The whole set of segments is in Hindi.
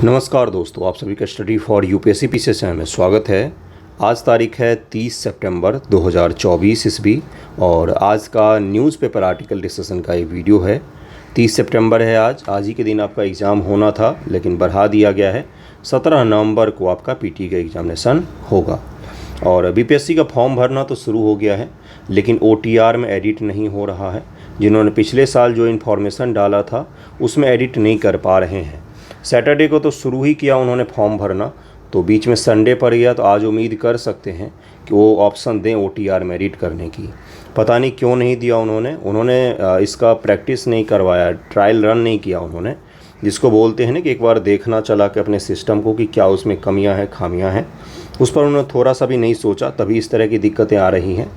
नमस्कार दोस्तों, आप सभी का स्टडी फॉर यूपीएससी पीसीएस में स्वागत है। आज तारीख है 30 सितंबर 2024 ईस्वी और आज का न्यूज़पेपर आर्टिकल डिस्कशन का एक वीडियो है। 30 सितंबर है आज ही के दिन आपका एग्ज़ाम होना था, लेकिन बढ़ा दिया गया है। 17 नवंबर को आपका पीटी का एग्जामिनेशन होगा और बीपीएससी का फॉर्म भरना तो शुरू हो गया है, लेकिन ओटीआर में एडिट नहीं हो रहा है। जिन्होंने पिछले साल जो इन्फॉर्मेशन डाला था उसमें एडिट नहीं कर पा रहे हैं। सैटरडे को तो शुरू ही किया उन्होंने फॉर्म भरना, तो बीच में संडे पड़ गया, तो आज उम्मीद कर सकते हैं कि वो ऑप्शन दें ओटीआर में एडिट करने की। पता नहीं क्यों नहीं दिया उन्होंने इसका प्रैक्टिस नहीं करवाया, ट्रायल रन नहीं किया उन्होंने, जिसको बोलते हैं ना कि एक बार देखना चला के अपने सिस्टम को कि क्या उसमें कमियां हैं खामियां हैं। उस पर उन्होंने थोड़ा सा भी नहीं सोचा, तभी इस तरह की दिक्कतें आ रही हैं।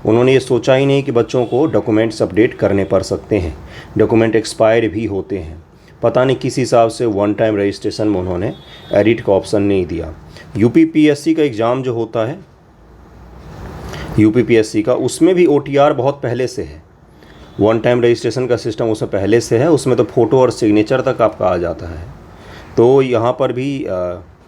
उन्होंने ये सोचा ही नहीं कि बच्चों को डॉक्यूमेंट्स अपडेट करने पड़ सकते हैं, डॉक्यूमेंट एक्सपायर भी होते हैं। पता नहीं किस हिसाब से वन टाइम रजिस्ट्रेशन में उन्होंने एडिट का ऑप्शन नहीं दिया। यूपीपीएससी का एग्ज़ाम जो होता है यूपीपीएससी का, उसमें भी ओटीआर बहुत पहले से है। वन टाइम रजिस्ट्रेशन का सिस्टम उसमें पहले से है, उसमें तो फ़ोटो और सिग्नेचर तक आपका आ जाता है। तो यहाँ पर भी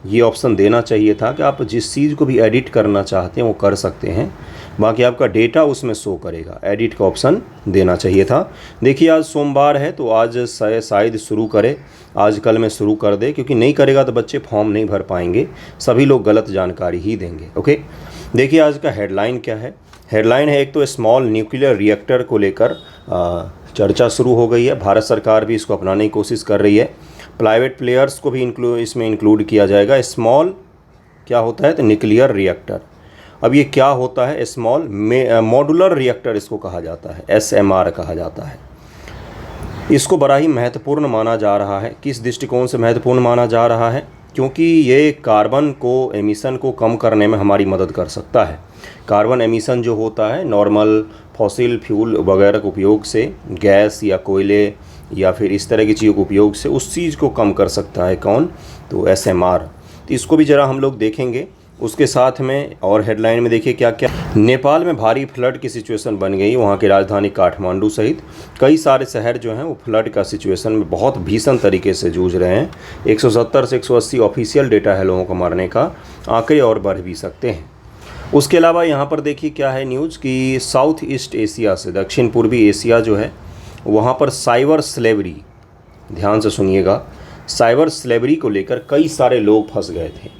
ये ऑप्शन देना चाहिए था कि आप जिस चीज़ को भी एडिट करना चाहते हैं वो कर सकते हैं, बाकी आपका डेटा उसमें शो करेगा। एडिट का ऑप्शन देना चाहिए था। देखिए आज सोमवार है, तो आज शायद शुरू करे, आज कल में शुरू कर दे, क्योंकि नहीं करेगा तो बच्चे फॉर्म नहीं भर पाएंगे, सभी लोग गलत जानकारी ही देंगे। ओके, देखिए आज का हेडलाइन क्या है। हेडलाइन है, एक तो स्मॉल न्यूक्लियर रिएक्टर को लेकर चर्चा शुरू हो गई है। भारत सरकार भी इसको अपनाने की कोशिश कर रही है। प्राइवेट प्लेयर्स को भी इसमें इंक्लूड किया जाएगा। स्मॉल क्या होता है, तो न्यूक्लियर रिएक्टर। अब ये क्या होता है, स्मॉल मॉड्यूलर रिएक्टर इसको कहा जाता है, एसएमआर कहा जाता है। इसको बड़ा ही महत्वपूर्ण माना जा रहा है। किस दृष्टिकोण से महत्वपूर्ण माना जा रहा है, क्योंकि ये कार्बन को एमिशन को कम करने में हमारी मदद कर सकता है। कार्बन एमिशन जो होता है नॉर्मल फॉसिल फ्यूल वगैरह के उपयोग से, गैस या कोयले या फिर इस तरह की चीज़ों के उपयोग से, उस चीज़ को कम कर सकता है कौन, तो एसएमआर। तो इसको भी ज़रा हम लोग देखेंगे। उसके साथ में और हेडलाइन में देखिए क्या क्या। नेपाल में भारी फ्लड की सिचुएशन बन गई। वहाँ की राजधानी काठमांडू सहित कई सारे शहर जो हैं वो फ्लड का सिचुएशन में बहुत भीषण तरीके से जूझ रहे हैं। 170 से 180 ऑफिशियल डेटा है लोगों को मारने का, आंकड़े और बढ़ भी सकते हैं। उसके अलावा यहाँ पर देखिए क्या है न्यूज़ कि साउथ ईस्ट एशिया से, दक्षिण पूर्वी एशिया जो है वहाँ पर साइबर स्लेवरी, ध्यान से सुनिएगा, साइबर स्लेवरी को लेकर कई सारे लोग फंस गए थे।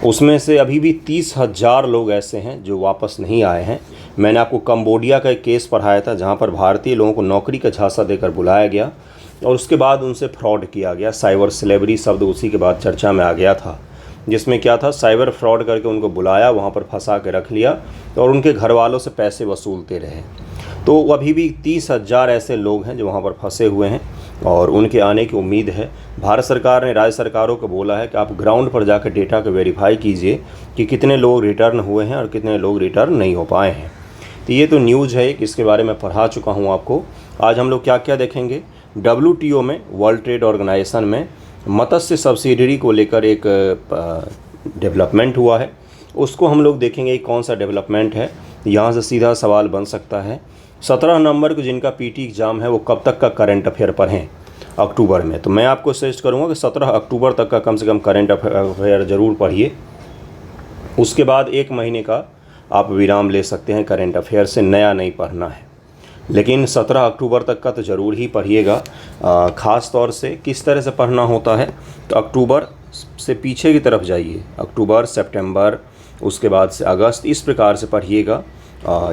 उसमें से अभी भी 30,000 लोग ऐसे हैं जो वापस नहीं आए हैं। मैंने आपको कंबोडिया का एक केस पढ़ाया था, जहाँ पर भारतीय लोगों को नौकरी का झांसा देकर बुलाया गया और उसके बाद उनसे फ्रॉड किया गया। साइबर स्लेवरी शब्द उसी के बाद चर्चा में आ गया था, जिसमें क्या था, साइबर फ्रॉड करके उनको बुलाया, वहाँ पर फंसा के रख लिया और उनके घर वालों से पैसे वसूलते रहे। तो अभी भी 30,000 ऐसे लोग हैं जो वहाँ पर फंसे हुए हैं और उनके आने की उम्मीद है। भारत सरकार ने राज्य सरकारों को बोला है कि आप ग्राउंड पर जाकर डेटा को वेरीफाई कीजिए कि कितने लोग रिटर्न हुए हैं और कितने लोग रिटर्न नहीं हो पाए हैं। तो ये तो न्यूज़ है, इसके बारे में पढ़ा चुका हूँ आपको। आज हम लोग क्या क्या देखेंगे। WTO में, वर्ल्ड ट्रेड ऑर्गेनाइजेशन में मत्स्य सब्सिडरी को लेकर एक डेवलपमेंट हुआ है, उसको हम लोग देखेंगे कौन सा डेवलपमेंट है। यहाँ से सीधा सवाल बन सकता है 17 नवंबर को जिनका पीटी एग्ज़ाम है वो कब तक का करंट अफेयर पढ़ें, अक्टूबर में। तो मैं आपको सजेस्ट करूँगा कि 17 अक्टूबर तक का कम से कम करंट अफेयर ज़रूर पढ़िए। उसके बाद 1 महीने का आप विराम ले सकते हैं करंट अफेयर से, नया नहीं पढ़ना है। लेकिन 17 अक्टूबर तक का तो ज़रूर ही पढ़िएगा। ख़ास तौर से किस तरह से पढ़ना होता है, तो अक्टूबर से पीछे की तरफ जाइए, अक्टूबर, सितंबर, उसके बाद से अगस्त, इस प्रकार से पढ़िएगा।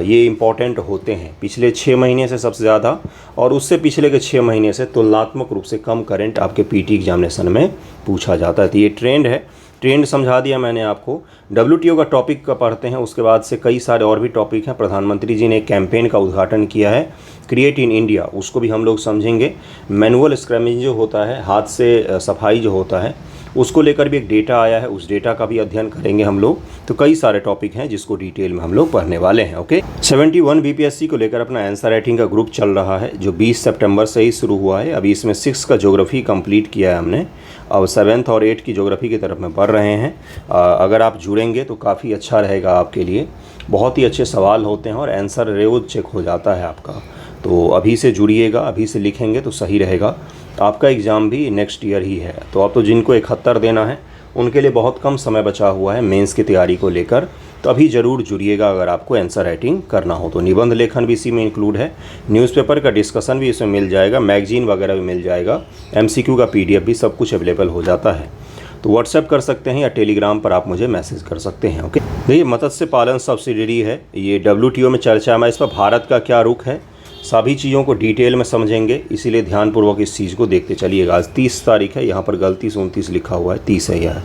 ये इम्पॉर्टेंट होते हैं। पिछले 6 महीने से सबसे ज़्यादा और उससे पिछले के 6 महीने से तुलनात्मक रूप से कम करंट आपके पीटी एग्जामिनेशन में पूछा जाता है। तो ये ट्रेंड है, ट्रेंड समझा दिया मैंने आपको। WTO का टॉपिक का पढ़ते हैं, उसके बाद से कई सारे और भी टॉपिक हैं। प्रधानमंत्री जी ने एक कैंपेन का उद्घाटन किया है, क्रिएट इन इंडिया, उसको भी हम लोग समझेंगे। मैनुअल स्क्रैमिंग जो होता है, हाथ से सफाई जो होता है, उसको लेकर भी एक डेटा आया है, उस डेटा का भी अध्ययन करेंगे हम लोग। तो कई सारे टॉपिक हैं जिसको डिटेल में हम लोग पढ़ने वाले हैं। ओके, 71 बीपीएससी को लेकर अपना आंसर राइटिंग का ग्रुप चल रहा है, जो 20 सितंबर से ही शुरू हुआ है। अभी इसमें 6 का ज्योग्राफी कंप्लीट किया है हमने, अब 7th और 8th की ज्योग्राफी की तरफ में बढ़ रहे हैं। अगर आप जुड़ेंगे तो काफ़ी अच्छा रहेगा आपके लिए। बहुत ही अच्छे सवाल होते हैं और आंसर रोज चेक हो जाता है आपका। तो अभी से जुड़िएगा, अभी से लिखेंगे तो सही रहेगा। आपका एग्ज़ाम भी नेक्स्ट ईयर ही है। तो अब तो जिनको 71 देना है उनके लिए बहुत कम समय बचा हुआ है मेंस की तैयारी को लेकर। तो अभी ज़रूर जुड़िएगा अगर आपको आंसर राइटिंग करना हो तो। निबंध लेखन भी इसी में इंक्लूड है, न्यूज़पेपर का डिस्कशन भी इसमें मिल जाएगा, मैगजीन वगैरह भी मिल जाएगा, MCQ का PDF भी सब कुछ अवेलेबल हो जाता है। तो व्हाट्सएप कर सकते हैं या टेलीग्राम पर आप मुझे मैसेज कर सकते हैं। ओके, देखिए मत्स्य पालन सब्सिडी है, ये WTO में चर्चा में, इस पर भारत का क्या रुख है, सभी चीज़ों को डिटेल में समझेंगे, इसीलिए ध्यानपूर्वक इस चीज़ को देखते चलिएगा। आज 30 तारीख है, यहाँ पर गलती से 29 लिखा हुआ है, 30 है यह।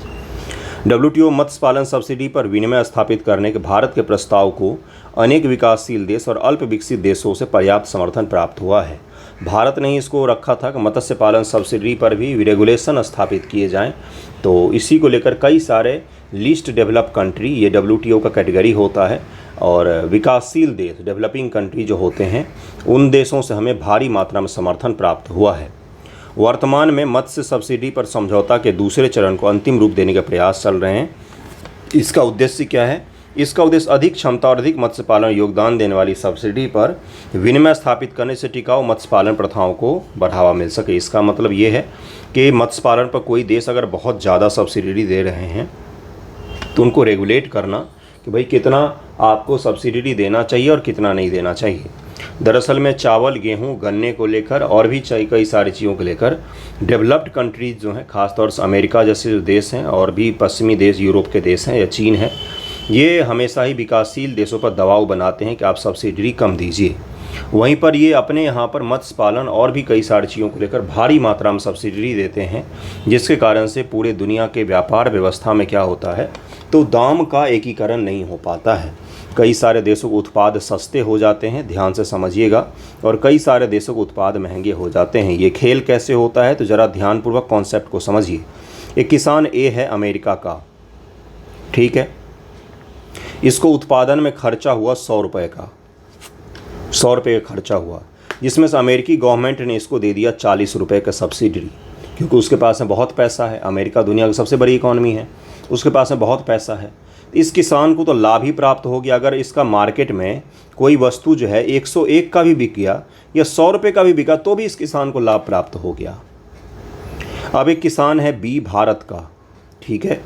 WTO मत्स्य पालन सब्सिडी पर विनिमय स्थापित करने के भारत के प्रस्ताव को अनेक विकासशील देश और अल्प विकसित देशों से पर्याप्त समर्थन प्राप्त हुआ है। भारत ने ही इसको रखा था कि मत्स्य पालन सब्सिडी पर भी रेगुलेशन स्थापित किए जाएं, तो इसी को लेकर कई सारे लीस्ट डेवलप कंट्री, ये WTO का कैटेगरी होता है, और विकासशील देश डेवलपिंग कंट्री जो होते हैं उन देशों से हमें भारी मात्रा में समर्थन प्राप्त हुआ है। वर्तमान में मत्स्य सब्सिडी पर समझौता के दूसरे चरण को अंतिम रूप देने के प्रयास चल रहे हैं। इसका उद्देश्य क्या है? इसका उद्देश्य अधिक क्षमता और अधिक मत्स्य पालन योगदान देने वाली सब्सिडी पर विनिमय स्थापित करने से टिकाऊ मत्स्य पालन प्रथाओं को बढ़ावा मिल सके। इसका मतलब ये है कि मत्स्य पालन पर कोई देश अगर बहुत ज़्यादा सब्सिडी दे रहे हैं तो उनको रेगुलेट करना कि भाई कितना आपको सब्सिडी देना चाहिए और कितना नहीं देना चाहिए। दरअसल में चावल, गेहूं, गन्ने को लेकर और भी कई सारी चीज़ों को लेकर डेवलप्ड कंट्रीज़ जो हैं, ख़ासतौर से अमेरिका जैसे जो देश हैं और भी पश्चिमी देश, यूरोप के देश हैं या चीन है, ये हमेशा ही विकासशील देशों पर दबाव बनाते हैं कि आप सब्सिडी कम दीजिए। वहीं पर ये अपने यहाँ पर मत्स्य पालन और भी कई सारी चीज़ों को लेकर भारी मात्रा में सब्सिडी देते हैं, जिसके कारण से पूरे दुनिया के व्यापार व्यवस्था में क्या होता है, तो दाम का एकीकरण नहीं हो पाता है। कई सारे देशों के उत्पाद सस्ते हो जाते हैं, ध्यान से समझिएगा, और कई सारे देशों के उत्पाद महंगे हो जाते हैं। ये खेल कैसे होता है, तो ज़रा ध्यानपूर्वक कॉन्सेप्ट को समझिए। एक किसान ए है अमेरिका का, ठीक है, इसको उत्पादन में खर्चा हुआ 100 रुपये का, 100 रुपये का खर्चा हुआ, जिसमें से अमेरिकी गवर्नमेंट ने इसको दे दिया 40 रुपये का सब्सिडी, क्योंकि उसके पास में बहुत पैसा है। अमेरिका दुनिया की सबसे बड़ी इकॉनमी है, उसके पास में बहुत पैसा है। इस किसान को तो लाभ ही प्राप्त हो गया। अगर इसका मार्केट में कोई वस्तु जो है 101 का भी बिक गया या 100 रुपये का भी बिका तो भी इस किसान को लाभ प्राप्त हो गया। अब एक किसान है बी भारत का, ठीक है,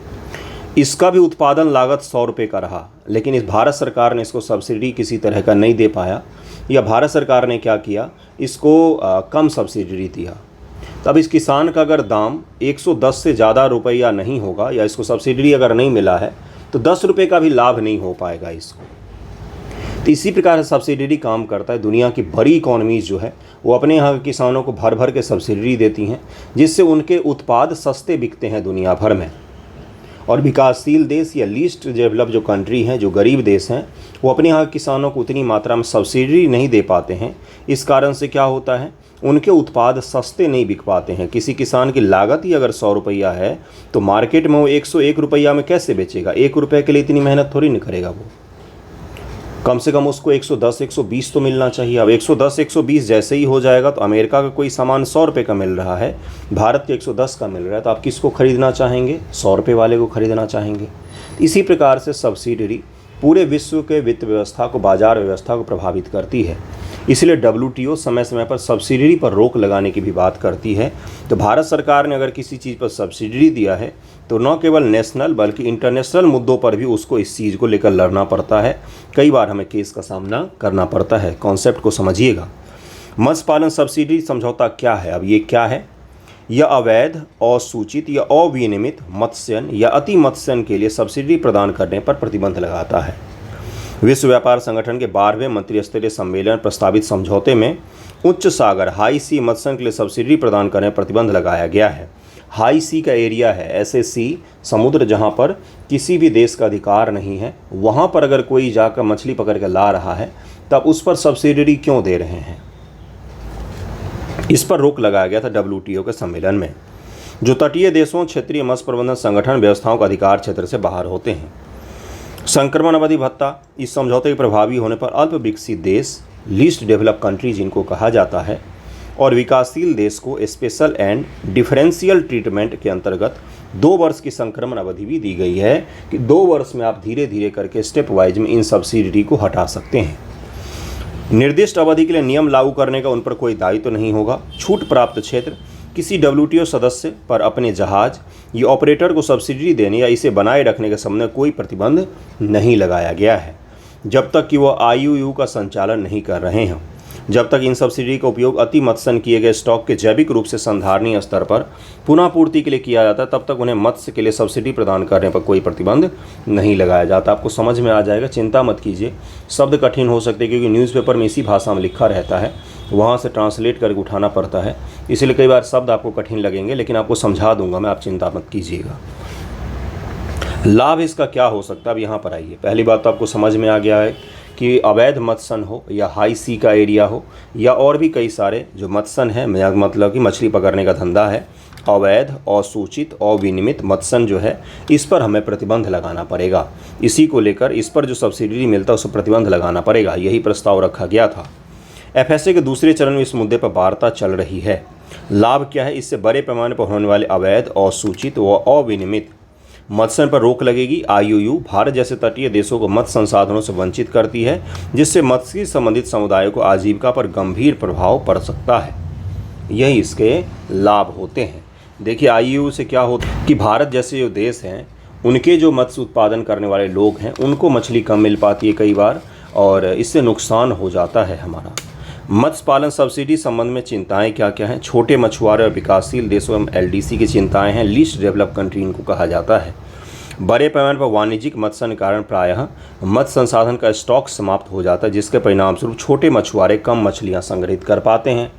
इसका भी उत्पादन लागत 100 रुपये का रहा, लेकिन इस भारत सरकार ने इसको सब्सिडी किसी तरह का नहीं दे पाया, या भारत सरकार ने क्या किया, इसको कम सब्सिडी दिया। तब इस किसान का अगर दाम 110 से ज़्यादा रुपया नहीं होगा या इसको सब्सिडी अगर नहीं मिला है तो 10 रुपये का भी लाभ नहीं हो पाएगा इसको। तो इसी प्रकार से सब्सिडी काम करता है। दुनिया की बड़ी इकॉनमीज़ जो है वो अपने यहाँ के किसानों को भर भर के सब्सिडी देती हैं, जिससे उनके उत्पाद सस्ते बिकते हैं दुनिया भर में। और विकासशील देश या लीस्ट डेवलप जो कंट्री हैं, जो गरीब देश हैं, वो अपने यहाँ किसानों को उतनी मात्रा में सब्सिडी नहीं दे पाते हैं। इस कारण से क्या होता है, उनके उत्पाद सस्ते नहीं बिक पाते हैं। किसी किसान की लागत ही अगर 100 रुपया है तो मार्केट में वो 101 रुपया में कैसे बेचेगा? 1 रुपये के लिए इतनी मेहनत थोड़ी नहीं करेगा वो, कम से कम उसको 110 120 तो मिलना चाहिए। अब 110 120 जैसे ही हो जाएगा तो अमेरिका का कोई सामान 100 रुपये का मिल रहा है, भारत के 110 का मिल रहा है, तो आप किसको खरीदना चाहेंगे? 100 रुपये वाले को खरीदना चाहेंगे। इसी प्रकार से सब्सिडी पूरे विश्व के वित्त व्यवस्था को, बाजार व्यवस्था को प्रभावित करती है। इसलिए WTO समय समय पर सब्सिडी पर रोक लगाने की भी बात करती है। तो भारत सरकार ने अगर किसी चीज़ पर सब्सिडी दिया है तो न केवल नेशनल बल्कि इंटरनेशनल मुद्दों पर भी उसको इस चीज़ को लेकर लड़ना पड़ता है। कई बार हमें केस का सामना करना पड़ता है। कॉन्सेप्ट को समझिएगा। मत्स्य पालन सब्सिडी समझौता क्या है? अब ये क्या है? यह अवैध, असूचित या अविनियमित मत्स्यन या अति मत्स्यन के लिए सब्सिडी प्रदान करने पर प्रतिबंध लगाता है। विश्व व्यापार संगठन के 12वें मंत्रिस्तरीय सम्मेलन प्रस्तावित समझौते में उच्च सागर हाई सी मत्स्यन के लिए सब्सिडी प्रदान करने पर प्रतिबंध लगाया गया है। हाई सी का एरिया है, ऐसे सी समुद्र जहां पर किसी भी देश का अधिकार नहीं है, वहां पर अगर कोई जाकर मछली पकड़ कर ला रहा है तब उस पर सब्सिडी क्यों दे रहे हैं? इस पर रोक लगाया गया था WTO के सम्मेलन में। जो तटीय देशों, क्षेत्रीय मत्स्य प्रबंधन संगठन व्यवस्थाओं का अधिकार क्षेत्र से बाहर होते हैं। संक्रमण अवधि भत्ता, इस समझौते के प्रभावी होने पर अल्प विकसित देश, लीस्ट डेवलप कंट्री जिनको कहा जाता है, और विकासशील देश को स्पेशल एंड डिफरेंशियल ट्रीटमेंट के अंतर्गत 2 वर्ष की संक्रमण अवधि भी दी गई है कि 2 वर्ष में आप धीरे धीरे करके स्टेप वाइज में इन सब्सिडी को हटा सकते हैं। निर्दिष्ट अवधि के लिए नियम लागू करने का उन पर कोई दायित्व नहीं होगा। छूट प्राप्त क्षेत्र किसी WTO सदस्य पर अपने जहाज या ऑपरेटर को सब्सिडी देने या इसे बनाए रखने के संबंध में कोई प्रतिबंध नहीं लगाया गया है, जब तक कि वह IUU का संचालन नहीं कर रहे हों। जब तक इन सब्सिडी का उपयोग अति मत्स्य किए गए स्टॉक के जैविक रूप से संधारणीय स्तर पर पुनः पूर्ति के लिए किया जाता है, तब तक उन्हें मत्स्य के लिए सब्सिडी प्रदान करने पर कोई प्रतिबंध नहीं लगाया जाता। आपको समझ में आ जाएगा, चिंता मत कीजिए। शब्द कठिन हो सकते हैं क्योंकि न्यूज़पेपर में इसी भाषा में लिखा रहता है, वहाँ से ट्रांसलेट करके उठाना पड़ता है, इसलिए कई बार शब्द आपको कठिन लगेंगे, लेकिन आपको समझा दूंगा मैं, आप चिंता मत कीजिएगा। लाभ इसका क्या हो सकता है, अब यहाँ पर आइए। पहली बात तो आपको समझ में आ गया है कि अवैध मत्स्य हो या हाई सी का एरिया हो या और भी कई सारे जो मत्स्य है, मतलब कि मछली पकड़ने का धंधा है, अवैध, असूचित, अविनियमित मत्स्य जो है, इस पर हमें प्रतिबंध लगाना पड़ेगा। इसी को लेकर इस पर जो सब्सिडी मिलता है उस पर प्रतिबंध लगाना पड़ेगा, यही प्रस्ताव रखा गया था। FSA के दूसरे चरण में इस मुद्दे पर वार्ता चल रही है। लाभ क्या है, इससे बड़े पैमाने पर होने वाले अवैध, असूचित व अविनियमित मत्स्य पर रोक लगेगी। IUU भारत जैसे तटीय देशों को मत्स्य संसाधनों से वंचित करती है, जिससे मत्स्य संबंधित समुदायों को आजीविका पर गंभीर प्रभाव पड़ सकता है। यही इसके लाभ होते हैं। देखिए IUU से क्या होता है कि भारत जैसे जो देश हैं, उनके जो मत्स्य उत्पादन करने वाले लोग हैं, उनको मछली कम मिल पाती है कई बार, और इससे नुकसान हो जाता है हमारा। मत्स्य पालन सब्सिडी संबंध में चिंताएं क्या क्या हैं? छोटे मछुआरे और विकासशील देशों में LDC की चिंताएं हैं, लीस्ट डेवलप कंट्री इनको कहा जाता है। बड़े पैमाने पर वाणिज्यिक मत्स्य के कारण प्रायः मत्स्य संसाधन का स्टॉक समाप्त हो जाता है, जिसके परिणामस्वरूप छोटे मछुआरे कम मछलियां संग्रहित कर पाते हैं।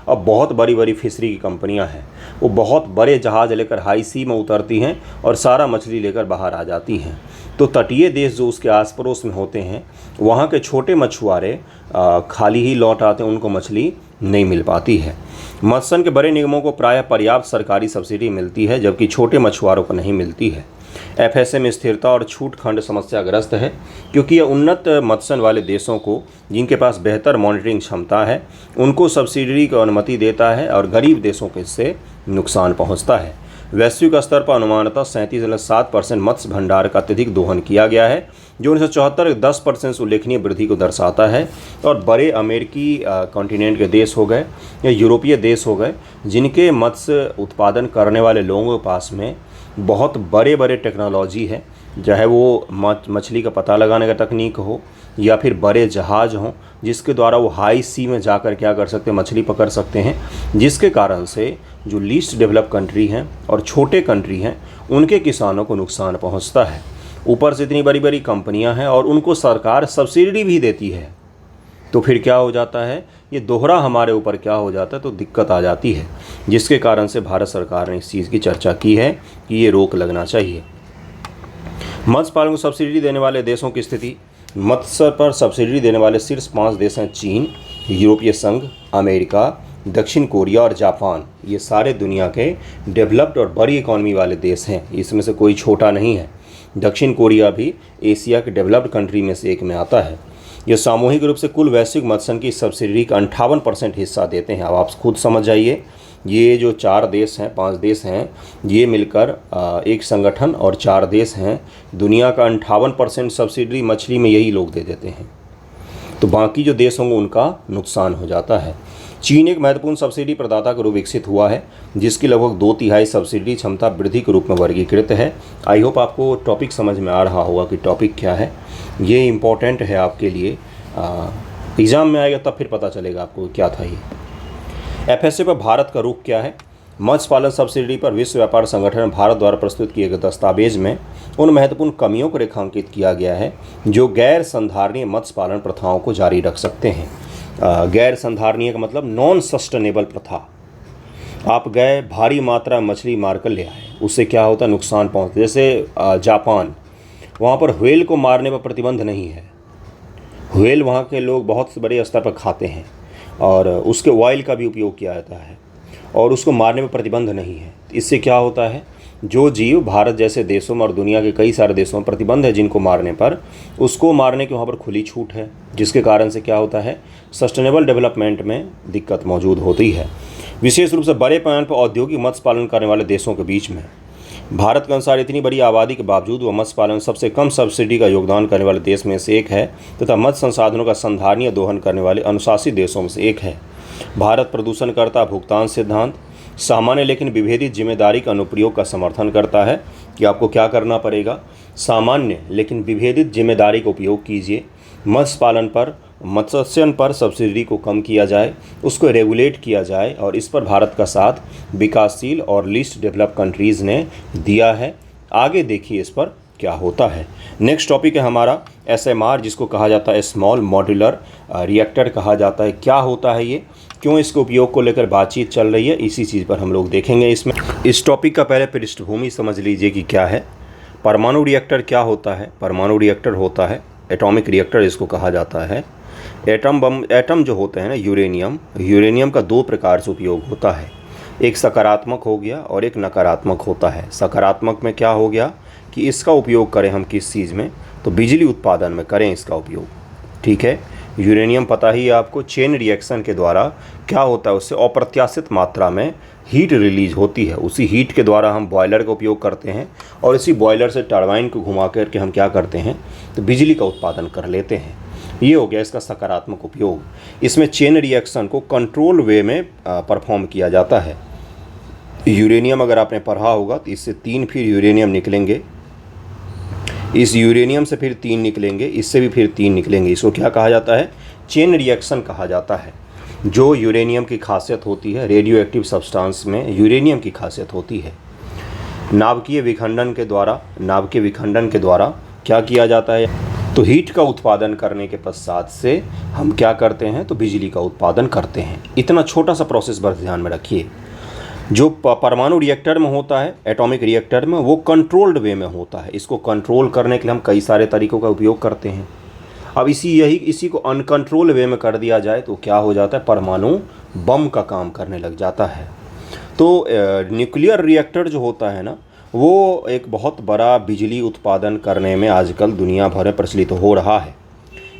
अब बहुत बड़ी बड़ी फिशरी की कंपनियां हैं, वो बहुत बड़े जहाज़ लेकर हाई सी में उतरती हैं और सारा मछली लेकर बाहर आ जाती हैं। तो तटीय देश जो उसके आस पड़ोस में होते हैं, वहाँ के छोटे मछुआरे खाली ही लौट आते हैं, उनको मछली नहीं मिल पाती है। मत्स्य के बड़े निगमों को प्रायः पर्याप्त सरकारी सब्सिडी मिलती है, जबकि छोटे मछुआरों को नहीं मिलती है। FSA में स्थिरता और छूट खंड समस्याग्रस्त है, क्योंकि यह उन्नत मत्स्य वाले देशों को, जिनके पास बेहतर मॉनिटरिंग क्षमता है, उनको सब्सिडी की अनुमति देता है और गरीब देशों को इससे नुकसान पहुंचता है। वैश्विक स्तर पर अनुमानतः 37.7% मत्स्य भंडार का अत्यधिक दोहन किया गया है, जो 1974 के 10% से उल्लेखनीय वृद्धि को दर्शाता है। और बड़े अमेरिकी कॉन्टिनेंट के देश हो गए या यूरोपीय देश हो गए, जिनके मत्स्य उत्पादन करने वाले लोगों के पास में बहुत बड़े बड़े टेक्नोलॉजी है, चाहे वो मछली का पता लगाने का तकनीक हो या फिर बड़े जहाज़ हों, जिसके द्वारा वो हाई सी में जाकर क्या कर सकते हैं, मछली पकड़ सकते हैं, जिसके कारण से जो लीस्ट डेवलप कंट्री हैं और छोटे कंट्री हैं, उनके किसानों को नुकसान पहुंचता है। ऊपर से इतनी बड़ी बड़ी कंपनियां हैं और उनको सरकार सब्सिडी भी देती है, तो फिर क्या हो जाता है, ये दोहरा हमारे ऊपर क्या हो जाता है, तो दिक्कत आ जाती है, जिसके कारण से भारत सरकार ने इस चीज़ की चर्चा की है कि ये रोक लगना चाहिए। मत्स्य पालन को सब्सिडी देने वाले देशों की स्थिति। मत्स्य पर सब्सिडी देने वाले शीर्ष 5 देश हैं चीन, यूरोपीय संघ, अमेरिका, दक्षिण कोरिया और जापान। ये सारे दुनिया के डेवलप्ड और बड़ी इकॉनमी वाले देश हैं, इसमें से कोई छोटा नहीं है। दक्षिण कोरिया भी एशिया के डेवलप्ड कंट्री में से एक में आता है। ये सामूहिक रूप से कुल वैश्विक मत्स्य की सब्सिडी का 58% हिस्सा देते हैं। अब आप खुद समझ जाइए, ये जो 4 देश हैं, 5 देश हैं, ये मिलकर एक संगठन और 4 देश हैं, दुनिया का 58% सब्सिडी मछली में यही लोग दे देते हैं। तो बाकी जो देश होंगे उनका नुकसान हो जाता है। चीन एक महत्वपूर्ण सब्सिडी प्रदाता के रूप विकसित हुआ है, जिसकी लगभग 2/3 सब्सिडी क्षमता वृद्धि के रूप में वर्गीकृत है। आई होप आपको टॉपिक समझ में आ रहा होगा कि टॉपिक क्या है। ये इम्पोर्टेंट है आपके लिए, एग्ज़ाम में आएगा तब फिर पता चलेगा आपको क्या था ये। FSA पर भारत का रुख क्या है? मत्स्य पालन सब्सिडी पर विश्व व्यापार संगठन में भारत द्वारा प्रस्तुत किए गए दस्तावेज में उन महत्वपूर्ण कमियों को रेखांकित किया गया है जो गैर संधारणीय मत्स्य पालन प्रथाओं को जारी रख सकते हैं। गैर संधारणीय का मतलब नॉन सस्टेनेबल प्रथा। आप गए, भारी मात्रा में मछली मार कर ले आए, उससे क्या होता है, नुकसान पहुँचता है। जैसे जापान, वहाँ पर व्हेल को मारने पर प्रतिबंध नहीं है। व्हेल वहाँ के लोग बहुत बड़े स्तर पर खाते हैं और उसके ऑयल का भी उपयोग किया जाता है और उसको मारने पर प्रतिबंध नहीं है। इससे क्या होता है, जो जीव भारत जैसे देशों में और दुनिया के कई सारे देशों में प्रतिबंध है जिनको मारने पर, उसको मारने की वहाँ पर खुली छूट है, जिसके कारण से क्या होता है, सस्टेनेबल डेवलपमेंट में दिक्कत मौजूद होती है। विशेष रूप से बड़े पैमाने पर औद्योगिक मत्स्य पालन करने वाले देशों के बीच में। भारत के अनुसार इतनी बड़ी आबादी के बावजूद वह मत्स्य पालन सबसे कम सब्सिडी का योगदान करने वाले देश में से एक है तथा मत्स्य संसाधनों का संधारणीय दोहन करने वाले अनुशासित देशों में से एक है। भारत प्रदूषणकर्ता भुगतान सिद्धांत, सामान्य लेकिन विभेदित जिम्मेदारी का अनुप्रयोग का समर्थन करता है कि आपको क्या करना पड़ेगा, सामान्य लेकिन विभेदित जिम्मेदारी का उपयोग कीजिए। मत्स्यन पर सब्सिडी को कम किया जाए, उसको रेगुलेट किया जाए, और इस पर भारत का साथ विकासशील और लीस्ट डेवलप कंट्रीज़ ने दिया है। आगे देखिए इस पर क्या होता है। नेक्स्ट टॉपिक है हमारा SMR, जिसको कहा जाता है स्मॉल मॉड्यूलर रिएक्टर कहा जाता है। क्या होता है ये, क्यों इसके उपयोग को लेकर बातचीत चल रही है, इसी चीज़ पर हम लोग देखेंगे इसमें। इस टॉपिक का पहले पृष्ठभूमि समझ लीजिए कि क्या है। परमाणु रिएक्टर क्या होता है। परमाणु रिएक्टर होता है एटॉमिक रिएक्टर, इसको कहा जाता है। एटम जो होते हैं ना, यूरेनियम का दो प्रकार से उपयोग होता है। एक सकारात्मक हो गया और एक नकारात्मक होता है। सकारात्मक में क्या हो गया कि इसका उपयोग करें हम किस चीज़ में, तो बिजली उत्पादन में करें इसका उपयोग, ठीक है। यूरेनियम पता ही है आपको, चेन रिएक्शन के द्वारा क्या होता है, उससे अप्रत्याशित मात्रा में हीट रिलीज होती है। उसी हीट के द्वारा हम बॉयलर का उपयोग करते हैं और इसी बॉयलर से टरबाइन को घुमा करके हम क्या करते हैं, तो बिजली का उत्पादन कर लेते हैं। ये हो गया इसका सकारात्मक उपयोग। इसमें चेन रिएक्शन को कंट्रोल वे में परफॉर्म किया जाता है। यूरेनियम अगर आपने पढ़ा होगा तो इससे 3 फिर यूरेनियम निकलेंगे, इस यूरेनियम से फिर 3 निकलेंगे, इससे भी फिर 3 निकलेंगे। इसको क्या कहा जाता है, चेन रिएक्शन कहा जाता है। जो यूरेनियम की खासियत होती है, रेडियो एक्टिव सब्सटेंस में यूरेनियम की खासियत होती है। नाभिकीय विखंडन के द्वारा क्या किया जाता है, तो हीट का उत्पादन करने के पश्चात से हम क्या करते हैं, तो बिजली का उत्पादन करते हैं। इतना छोटा सा प्रोसेस बस ध्यान में रखिए। जो परमाणु रिएक्टर में होता है, एटॉमिक रिएक्टर में, वो कंट्रोल्ड वे में होता है। इसको कंट्रोल करने के लिए हम कई सारे तरीकों का उपयोग करते हैं। अब इसी को अनकंट्रोल वे में कर दिया जाए तो क्या हो जाता है, परमाणु बम का काम करने लग जाता है। तो न्यूक्लियर रिएक्टर जो होता है ना, वो एक बहुत बड़ा बिजली उत्पादन करने में आजकल दुनिया भर में प्रचलित हो रहा है।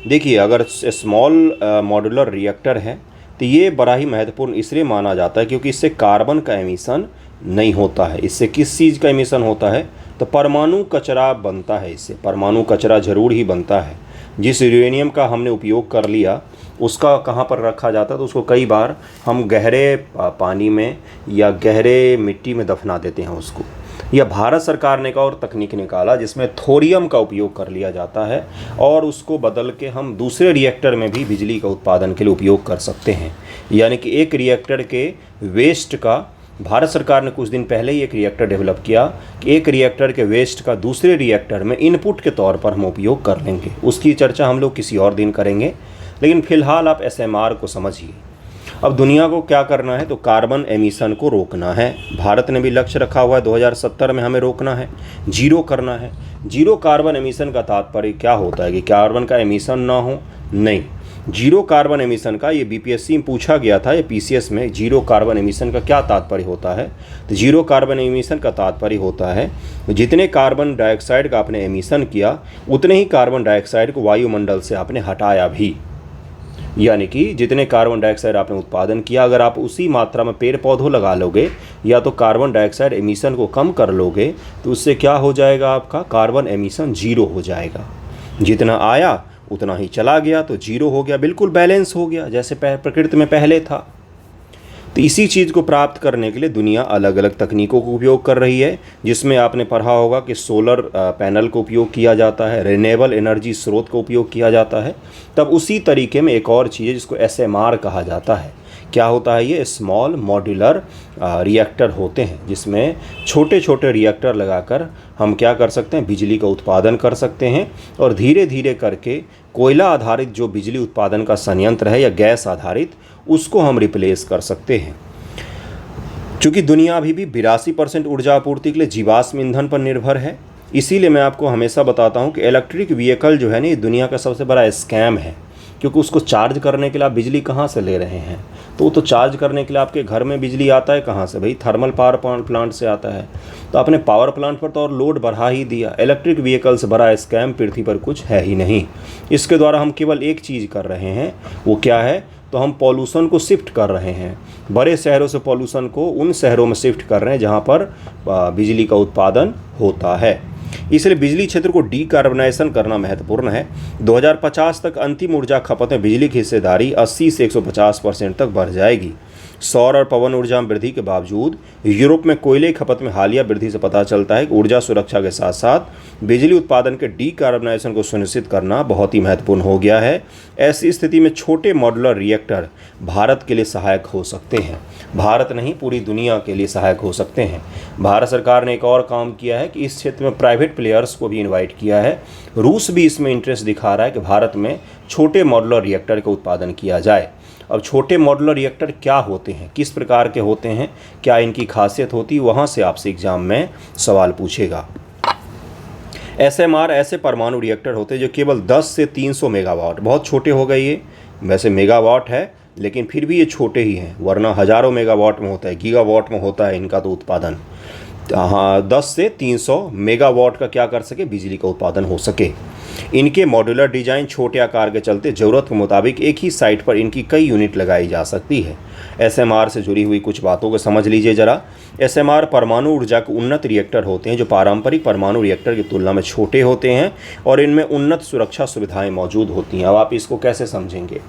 देखिए, अगर स्मॉल मॉड्यूलर रिएक्टर है तो ये बड़ा ही महत्वपूर्ण इसलिए माना जाता है क्योंकि इससे कार्बन का एमिशन नहीं होता है। इससे किस चीज़ का एमिशन होता है, तो परमाणु कचरा बनता है। इससे परमाणु कचरा ज़रूर ही बनता है। जिस यूरेनियम का हमने उपयोग कर लिया उसका कहाँ पर रखा जाता है, तो उसको कई बार हम गहरे पानी में या गहरे मिट्टी में दफना देते हैं उसको। या भारत सरकार ने का और तकनीक निकाला जिसमें थोरियम का उपयोग कर लिया जाता है और उसको बदल के हम दूसरे रिएक्टर में भी बिजली का उत्पादन के लिए उपयोग कर सकते हैं। यानी कि एक रिएक्टर के वेस्ट का, भारत सरकार ने कुछ दिन पहले ही एक रिएक्टर डेवलप किया कि एक रिएक्टर के वेस्ट का दूसरे रिएक्टर में इनपुट के तौर पर हम उपयोग कर लेंगे। उसकी चर्चा हम लोग किसी और दिन करेंगे, लेकिन फ़िलहाल आप SMR को समझिए। अब दुनिया को क्या करना है, तो कार्बन एमिशन को रोकना है। भारत ने भी लक्ष्य रखा हुआ है 2070 में हमें रोकना है, जीरो करना है। जीरो कार्बन एमिशन का तात्पर्य क्या होता है कि कार्बन का एमिशन ना हो, नहीं। जीरो कार्बन एमिशन का, ये BPSC में पूछा गया था, ये PCS में, जीरो कार्बन एमिशन का क्या तात्पर्य होता है। तो जीरो कार्बन एमिशन का तात्पर्य होता है जितने कार्बन डाइऑक्साइड का आपने एमिशन किया उतने ही कार्बन डाइऑक्साइड को वायुमंडल से आपने हटाया भी। यानी कि जितने कार्बन डाइऑक्साइड आपने उत्पादन किया, अगर आप उसी मात्रा में पेड़ पौधों लगा लोगे या तो कार्बन डाइऑक्साइड एमिशन को कम कर लोगे, तो उससे क्या हो जाएगा, आपका कार्बन एमिशन जीरो हो जाएगा। जितना आया उतना ही चला गया, तो जीरो हो गया, बिल्कुल बैलेंस हो गया जैसे प्रकृति में पहले था। तो इसी चीज़ को प्राप्त करने के लिए दुनिया अलग अलग तकनीकों का उपयोग कर रही है, जिसमें आपने पढ़ा होगा कि सोलर पैनल का उपयोग किया जाता है, रिन्यूएबल एनर्जी स्रोत का उपयोग किया जाता है। तब उसी तरीके में एक और चीज़ है जिसको SMR कहा जाता है। क्या होता है ये, स्मॉल मॉड्यूलर रिएक्टर होते हैं, जिसमें छोटे छोटे रिएक्टर लगाकर हम क्या कर सकते हैं, बिजली का उत्पादन कर सकते हैं। और धीरे धीरे करके कोयला आधारित जो बिजली उत्पादन का संयंत्र है या गैस आधारित, उसको हम रिप्लेस कर सकते हैं। चूँकि दुनिया अभी भी 82% ऊर्जा आपूर्ति के लिए जीवाश्म ईंधन पर निर्भर है, इसीलिए मैं आपको हमेशा बताता हूँ कि इलेक्ट्रिक व्हीकल जो है ना, ये दुनिया का सबसे बड़ा स्कैम है। क्योंकि उसको चार्ज करने के लिए आप बिजली कहाँ से ले रहे हैं, तो वो तो चार्ज करने के लिए आपके घर में बिजली आता है कहाँ से, भाई थर्मल पावर प्लांट से आता है। तो आपने पावर प्लांट पर तो और लोड बढ़ा ही दिया। इलेक्ट्रिक व्हीकल से बड़ा स्कैम पृथ्वी पर कुछ है ही नहीं। इसके द्वारा हम केवल एक चीज़ कर रहे हैं, वो क्या है, तो हम पॉल्यूशन को शिफ्ट कर रहे हैं। बड़े शहरों से पॉल्यूशन को उन शहरों में शिफ्ट कर रहे हैं जहाँ पर बिजली का उत्पादन होता है। इसलिए बिजली क्षेत्र को डीकार्बनाइजेशन करना महत्वपूर्ण है। 2050 तक अंतिम ऊर्जा खपत में बिजली की हिस्सेदारी 80 से 150% तक बढ़ जाएगी। सौर और पवन ऊर्जा में वृद्धि के बावजूद यूरोप में कोयले खपत में हालिया वृद्धि से पता चलता है कि ऊर्जा सुरक्षा के साथ साथ बिजली उत्पादन के डीकार्बनाइजेशन को सुनिश्चित करना बहुत ही महत्वपूर्ण हो गया है। ऐसी स्थिति में छोटे मॉड्यूलर रिएक्टर भारत के लिए सहायक हो सकते हैं। भारत नहीं, पूरी दुनिया के लिए सहायक हो सकते हैं। भारत सरकार ने एक और काम किया है कि इस क्षेत्र में प्राइवेट प्लेयर्स को भी इन्वाइट किया है। रूस भी इसमें इंटरेस्ट दिखा रहा है कि भारत में छोटे मॉड्यूलर रिएक्टर का उत्पादन किया जाए। अब छोटे मॉड्यूलर रिएक्टर क्या होते हैं, किस प्रकार के होते हैं, क्या इनकी खासियत होती है, वहाँ से आपसे एग्जाम में सवाल पूछेगा। एसएमआर ऐसे परमाणु रिएक्टर होते हैं जो केवल 10 से 300 मेगावाट, बहुत छोटे हो गए ये, वैसे मेगावाट है लेकिन फिर भी ये छोटे ही हैं, वरना हज़ारों मेगावाट में होता है, गीगावाट में होता है इनका तो उत्पादन। हाँ, 10 से 300 मेगावाट का क्या कर सके, बिजली का उत्पादन हो सके। इनके मॉड्यूलर डिजाइन छोटे आकार के चलते ज़रूरत के मुताबिक एक ही साइट पर इनकी कई यूनिट लगाई जा सकती है। एसएमआर से जुड़ी हुई कुछ बातों को समझ लीजिए ज़रा। एसएमआर परमाणु ऊर्जा के उन्नत रिएक्टर होते हैं जो पारंपरिक परमाणु रिएक्टर की तुलना में छोटे होते हैं और इनमें उन्नत सुरक्षा सुविधाएं मौजूद होती हैं। अब आप इसको कैसे समझेंगे?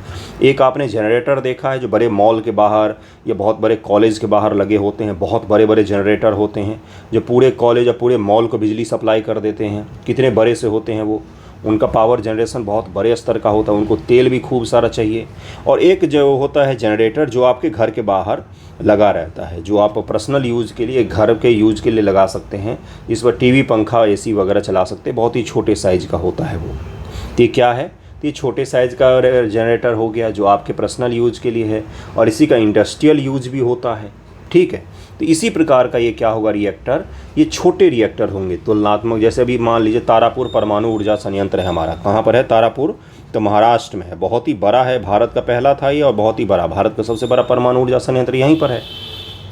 एक आपने जनरेटर देखा है जो बड़े मॉल के बाहर या बहुत बड़े कॉलेज के बाहर लगे होते हैं, बहुत बड़े बड़े जनरेटर होते हैं जो पूरे कॉलेज या पूरे मॉल को बिजली सप्लाई कर देते हैं। कितने बड़े से होते हैं वो, उनका पावर जनरेशन बहुत बड़े स्तर का होता है, उनको तेल भी खूब सारा चाहिए। और एक जो होता है जनरेटर जो आपके घर के बाहर लगा रहता है, जो आप पर्सनल यूज़ के लिए, घर के यूज़ के लिए लगा सकते हैं, इस पर टीवी, पंखा, एसी वगैरह चला सकते हैं। बहुत ही छोटे साइज़ का होता है वो। तो ये क्या है? तो ये छोटे साइज़ का जनरेटर हो गया जो आपके पर्सनल यूज़ के लिए है और इसी का इंडस्ट्रियल यूज़ भी होता है। ठीक है, तो इसी प्रकार का ये क्या होगा रिएक्टर, ये छोटे रिएक्टर होंगे तुलनात्मक। जैसे अभी मान लीजिए तारापुर परमाणु ऊर्जा संयंत्र है हमारा, कहाँ पर है तारापुर, तो महाराष्ट्र में है, बहुत ही बड़ा है, भारत का पहला था ये और बहुत ही बड़ा, भारत का सबसे बड़ा परमाणु ऊर्जा संयंत्र यहीं पर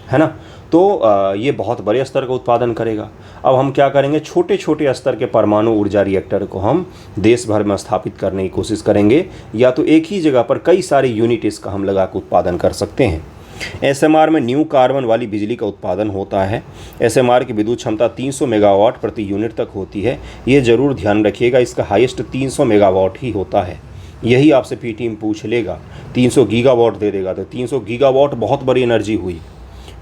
है ना। तो ये बहुत बड़े स्तर का उत्पादन करेगा। अब हम क्या करेंगे, छोटे छोटे स्तर के परमाणु ऊर्जा रिएक्टर को हम देश भर में स्थापित करने की कोशिश करेंगे, या तो एक ही जगह पर कई सारे यूनिट इसका हम लगा कर उत्पादन कर सकते हैं। एसएमआर में न्यू कार्बन वाली बिजली का उत्पादन होता है। एसएमआर की विद्युत क्षमता 300 मेगावाट प्रति यूनिट तक होती है। ये ज़रूर ध्यान रखिएगा, इसका हाईएस्ट 300 मेगावाट ही होता है। यही आपसे पीटी में पूछ लेगा, 300 गीगावाट दे देगा तो 300 गीगावाट बहुत बड़ी एनर्जी हुई,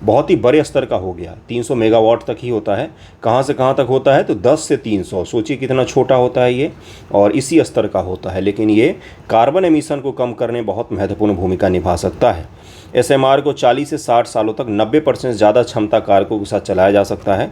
बहुत ही बड़े स्तर का हो गया। 300 मेगावाट तक ही होता है। कहाँ से कहाँ तक होता है? तो 10 से 300, सोचिए कितना छोटा होता है ये, और इसी स्तर का होता है। लेकिन ये कार्बन एमिशन को कम करने में बहुत महत्वपूर्ण भूमिका निभा सकता है। एसएमआर को 40 से 60 सालों तक 90% ज़्यादा क्षमता कारकों के साथ चलाया जा सकता है।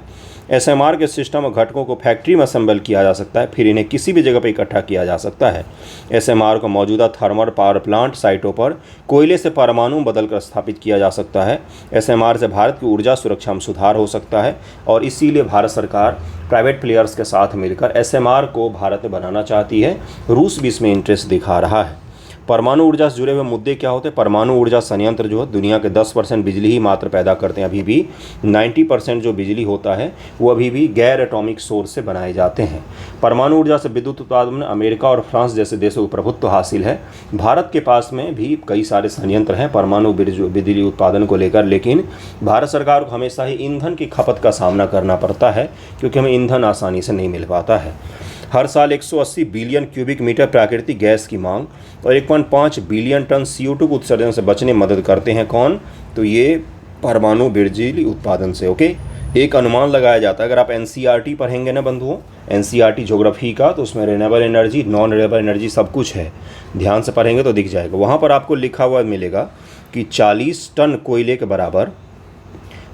एसएमआर के सिस्टम और घटकों को फैक्ट्री में असेंबल किया जा सकता है, फिर इन्हें किसी भी जगह पर इकट्ठा किया जा सकता है। एसएमआर को मौजूदा थर्मल पावर प्लांट साइटों पर कोयले से परमाणु बदलकर स्थापित किया जा सकता है। एसएमआर से भारत की ऊर्जा सुरक्षा में सुधार हो सकता है और इसीलिए भारत सरकार प्राइवेट प्लेयर्स के साथ मिलकर एसएमआर को भारत में बनाना चाहती है। रूस भी इसमें इंटरेस्ट दिखा रहा है। परमाणु ऊर्जा से जुड़े हुए मुद्दे क्या होते हैं? परमाणु ऊर्जा संयंत्र जो है दुनिया के 10% बिजली ही मात्र पैदा करते हैं। अभी भी 90% जो बिजली होता है वो अभी भी गैर एटॉमिक सोर्स से बनाए जाते हैं। परमाणु ऊर्जा से विद्युत उत्पादन में अमेरिका और फ्रांस जैसे देशों को प्रभुत्व हासिल है। भारत के पास में भी कई सारे संयंत्र हैं परमाणु बिजली उत्पादन को लेकर, लेकिन भारत सरकार को हमेशा ही ईंधन की खपत का सामना करना पड़ता है क्योंकि हमें ईंधन आसानी से नहीं मिल पाता है। हर साल 180 बिलियन क्यूबिक मीटर प्राकृतिक गैस की मांग और 1.5 बिलियन टन CO2 को उत्सर्जन से बचने में मदद करते हैं। कौन? तो ये परमाणु बिजली उत्पादन से। ओके, एक अनुमान लगाया जाता है, अगर आप NCERT पढ़ेंगे ना बंधुओं, NCERT ज्योग्राफी का, तो उसमें renewable energy, non renewable energy सब कुछ है, ध्यान से पढ़ेंगे तो दिख जाएगा। वहाँ पर आपको लिखा हुआ मिलेगा कि 40 टन कोयले के बराबर,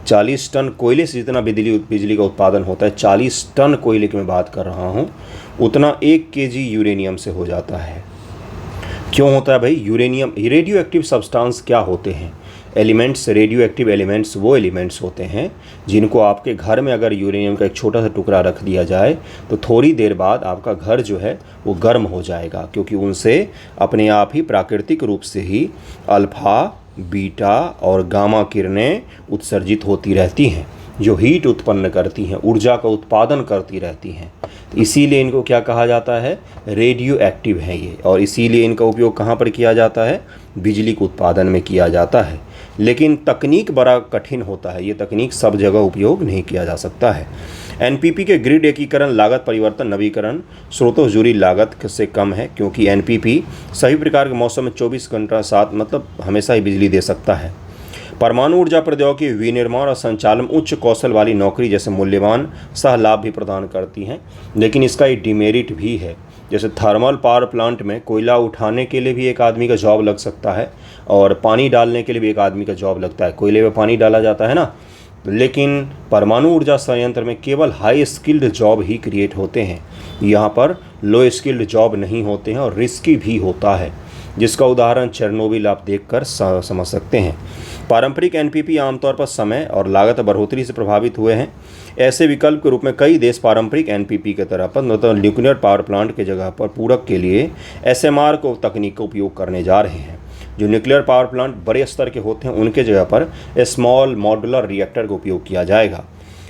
40 टन कोयले से जितना बिजली का उत्पादन होता है, 40 टन कोयले की मैं बात कर रहा हूँ, उतना 1 kg यूरेनियम से हो जाता है। क्यों होता है भाई? यूरेनियम, रेडियो एक्टिव सब्सटेंस क्या होते हैं? एलिमेंट्स, रेडियो एक्टिव एलिमेंट्स वो एलिमेंट्स होते हैं जिनको आपके घर में अगर यूरेनियम का एक छोटा सा टुकड़ा रख दिया जाए तो थोड़ी देर बाद आपका घर जो है वो गर्म हो जाएगा, क्योंकि उनसे अपने आप ही प्राकृतिक रूप से ही अल्फा, बीटा और गामा किरणें उत्सर्जित होती रहती हैं जो हीट उत्पन्न करती हैं, ऊर्जा का उत्पादन करती रहती हैं। इसीलिए इनको क्या कहा जाता है? रेडियो एक्टिव है ये, और इसीलिए इनका उपयोग कहाँ पर किया जाता है? बिजली के उत्पादन में किया जाता है। लेकिन तकनीक बड़ा कठिन होता है, ये तकनीक सब जगह उपयोग नहीं किया जा सकता है। एनपीपी के ग्रिड एकीकरण, लागत परिवर्तन, नवीकरण स्रोतों से जुड़ी लागत से कम है, क्योंकि एनपीपी सभी प्रकार के मौसम में 24 घंटा साथ मतलब हमेशा ही बिजली दे सकता है। परमाणु ऊर्जा प्रौद्योगिकी विनिर्माण और संचालन उच्च कौशल वाली नौकरी जैसे मूल्यवान सह लाभ भी प्रदान करती हैं, लेकिन इसका एक डिमेरिट भी है। जैसे थर्मल पावर प्लांट में कोयला उठाने के लिए भी एक आदमी का जॉब लग सकता है और पानी डालने के लिए भी एक आदमी का जॉब लगता है। कोयले में पानी डाला जाता है ना, लेकिन परमाणु ऊर्जा संयंत्र में केवल हाई स्किल्ड जॉब ही क्रिएट होते हैं। यहाँ पर लो स्किल्ड जॉब नहीं होते हैं और रिस्की भी होता है, जिसका उदाहरण चेरनोबिल आप देखकर समझ सकते हैं। पारंपरिक एनपीपी आमतौर पर समय और लागत बढ़ोतरी से प्रभावित हुए हैं। ऐसे विकल्प के रूप में कई देश पारंपरिक एनपीपी के तरह पर मतलब न्यूक्लियर पावर प्लांट के जगह पर पूरक के लिए एसएमआर को तकनीक का उपयोग करने जा रहे हैं। जो न्यूक्लियर पावर प्लांट बड़े स्तर के होते हैं उनके जगह पर स्मॉल मॉड्यूलर रिएक्टर का उपयोग किया जाएगा।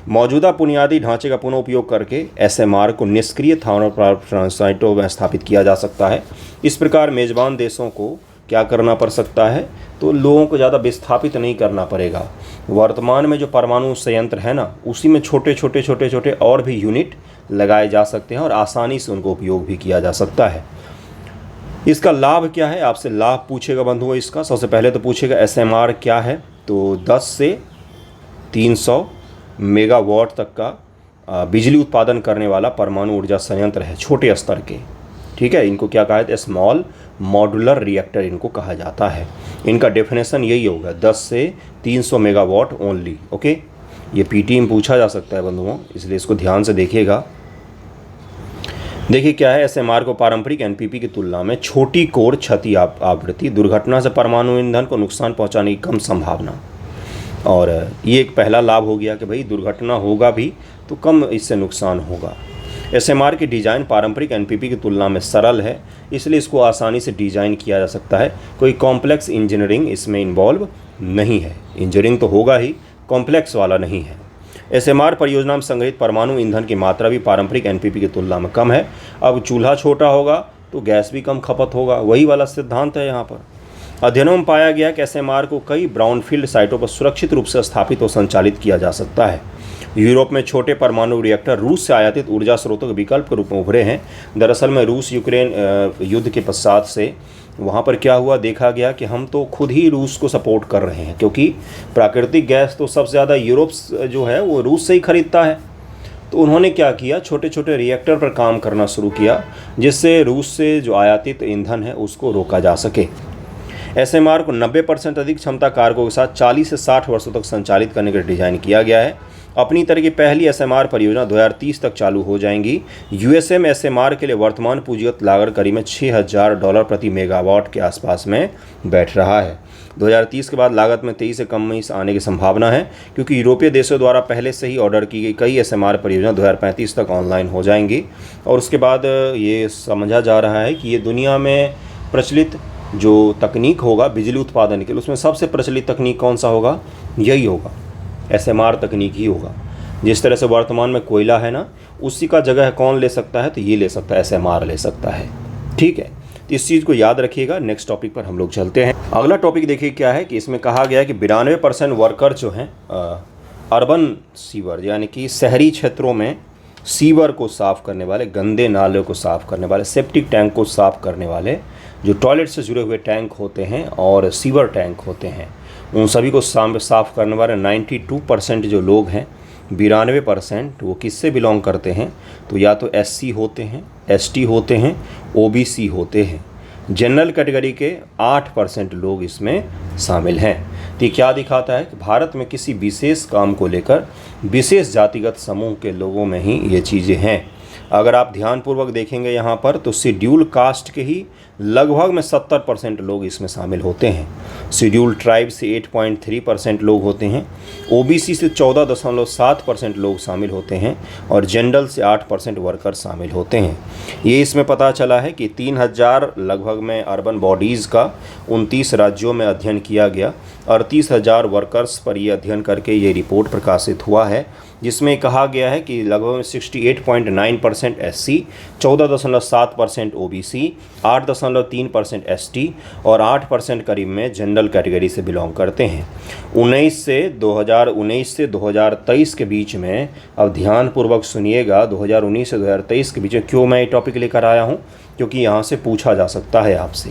मौजूदा बुनियादी ढांचे का पुनः उपयोग करके एसएमआर को निष्क्रिय थर्मल पावर साइटों में स्थापित किया जा सकता है। इस प्रकार मेजबान देशों को क्या करना पड़ सकता है, तो लोगों को ज़्यादा विस्थापित नहीं करना पड़ेगा। वर्तमान में जो परमाणु संयंत्र है ना, उसी में छोटे छोटे और भी यूनिट लगाए जा सकते हैं और आसानी से उनको उपयोग भी किया जा सकता है। इसका लाभ क्या है, आपसे लाभ पूछेगा बंधुओं। इसका सबसे पहले तो पूछेगा एसएमआर क्या है, तो 10 से 300 मेगावाट तक का बिजली उत्पादन करने वाला परमाणु ऊर्जा संयंत्र है, छोटे स्तर के। ठीक है, इनको क्या कहा जाता है, स्मॉल मॉड्यूलर रिएक्टर इनको कहा जाता है। इनका डेफिनेशन यही होगा, 10 से 300 मेगावाट ओनली। ओके, ये पीटी में पूछा जा सकता है बंधुओं, इसलिए इसको ध्यान से देखिएगा। देखिए क्या है, एसएमआर को पारंपरिक एनपीपी की तुलना में छोटी कोर क्षति आवृत्ति, दुर्घटना से परमाणु ईंधन को नुकसान पहुंचाने की कम संभावना। और ये एक पहला लाभ हो गया कि भाई दुर्घटना होगा भी तो कम इससे नुकसान होगा। एसएमआर की डिज़ाइन पारंपरिक एनपीपी की तुलना में सरल है, इसलिए इसको आसानी से डिज़ाइन किया जा सकता है। कोई कॉम्प्लेक्स इंजीनियरिंग इसमें इन्वॉल्व नहीं है। इंजीनियरिंग तो होगा ही, कॉम्प्लेक्स वाला नहीं है। एसएमआर परियोजना में संग्रहित परमाणु ईंधन की मात्रा भी पारंपरिक एनपीपी की तुलना में कम है। अब चूल्हा छोटा होगा तो गैस भी कम खपत होगा, वही वाला सिद्धांत है यहाँ पर। अध्ययनों में पाया गया कि एसएमआर को कई ब्राउनफील्ड साइटों पर सुरक्षित रूप से स्थापित और संचालित किया जा सकता है। यूरोप में छोटे परमाणु रिएक्टर रूस से आयातित ऊर्जा स्रोतों के विकल्प के रूप में उभरे हैं। दरअसल में रूस यूक्रेन युद्ध के पश्चात से वहाँ पर क्या हुआ, देखा गया कि हम तो खुद ही रूस को सपोर्ट कर रहे हैं, क्योंकि प्राकृतिक गैस तो सबसे ज़्यादा यूरोप जो है वो रूस से ही खरीदता है। तो उन्होंने क्या किया, छोटे छोटे रिएक्टर पर काम करना शुरू किया, जिससे रूस से जो आयातित ईंधन है उसको रोका जा सके। एसएमआर को 90% अधिक क्षमता कारकों के साथ 40 से 60 वर्षों तक संचालित करने के लिए डिज़ाइन किया गया है। अपनी तरह की पहली एसएमआर परियोजना 2030 तक चालू हो जाएंगी। यूएसए में एसएमआर के लिए वर्तमान पूंजीगत लागत करीब में $6000 प्रति मेगावाट के आसपास में बैठ रहा है। 2030 के बाद लागत में 23 से कम में आने की संभावना है, क्योंकि यूरोपीय देशों द्वारा पहले से ही ऑर्डर की गई कई एसएमआर परियोजना 2035 तक ऑनलाइन हो जाएंगी। और उसके बाद ये समझा जा रहा है कि ये दुनिया में प्रचलित जो तकनीक होगा बिजली उत्पादन के लिए, उसमें सबसे प्रचलित तकनीक कौन सा होगा, यही होगा, एसएमआर तकनीक ही होगा। जिस तरह से वर्तमान में कोयला है ना, उसी का जगह कौन ले सकता है, तो ये ले सकता है, एसएमआर ले सकता है। ठीक है, तो इस चीज़ को याद रखिएगा। नेक्स्ट टॉपिक पर हम लोग चलते हैं। अगला टॉपिक देखिए क्या है कि इसमें कहा गया है कि 92% वर्कर जो हैं अर्बन सीवर, यानी कि शहरी क्षेत्रों में सीवर को साफ़ करने वाले, गंदे नालों को साफ़ करने वाले, सेप्टिक टैंक को साफ़ करने वाले, जो टॉयलेट से जुड़े हुए टैंक होते हैं और सीवर टैंक होते हैं, उन सभी को साफ़ करने वाले 92% जो लोग हैं, 92% वो किससे बिलोंग करते हैं, तो या तो एससी होते हैं, एसटी होते हैं, ओबीसी होते हैं। जनरल कैटेगरी के 8% लोग इसमें शामिल हैं। तो ये क्या दिखाता है कि भारत में किसी विशेष काम को लेकर विशेष जातिगत समूह के लोगों में ही ये चीज़ें हैं। अगर आप ध्यानपूर्वक देखेंगे यहाँ पर, तो शेड्यूल कास्ट के ही लगभग में 70% लोग इसमें शामिल होते हैं। शेड्यूल ट्राइब से 8.3% लोग होते हैं, ओबीसी से 14.7% लोग शामिल होते हैं और जनरल से 8% वर्कर शामिल होते हैं। ये इसमें पता चला है कि 3000 लगभग में अर्बन बॉडीज़ का 29 राज्यों में अध्ययन किया गया। 38,000 वर्कर्स पर ये अध्ययन करके ये रिपोर्ट प्रकाशित हुआ है, जिसमें कहा गया है कि लगभग 68.9% एससी, 14.7% ओबीसी, 8.3% एसटी और 8% करीब में जनरल कैटेगरी से बिलोंग करते हैं। 2019 से 2023 के बीच में, अब ध्यानपूर्वक सुनिएगा, 2019 से 2023 के बीच में क्यों मैं ये टॉपिक लेकर आया हूँ, क्योंकि यहाँ से पूछा जा सकता है आपसे।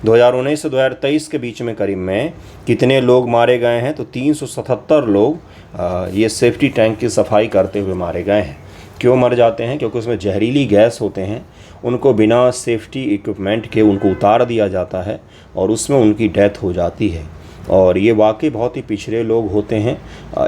2019 से 2023 के बीच में करीब में कितने लोग मारे गए हैं, तो 377 लोग ये सेफ्टी टैंक की सफाई करते हुए मारे गए हैं। क्यों मर जाते हैं? क्योंकि उसमें जहरीली गैस होते हैं, उनको बिना सेफ्टी इक्विपमेंट के उनको उतार दिया जाता है और उसमें उनकी डेथ हो जाती है। और ये वाकई बहुत ही पिछड़े लोग होते हैं,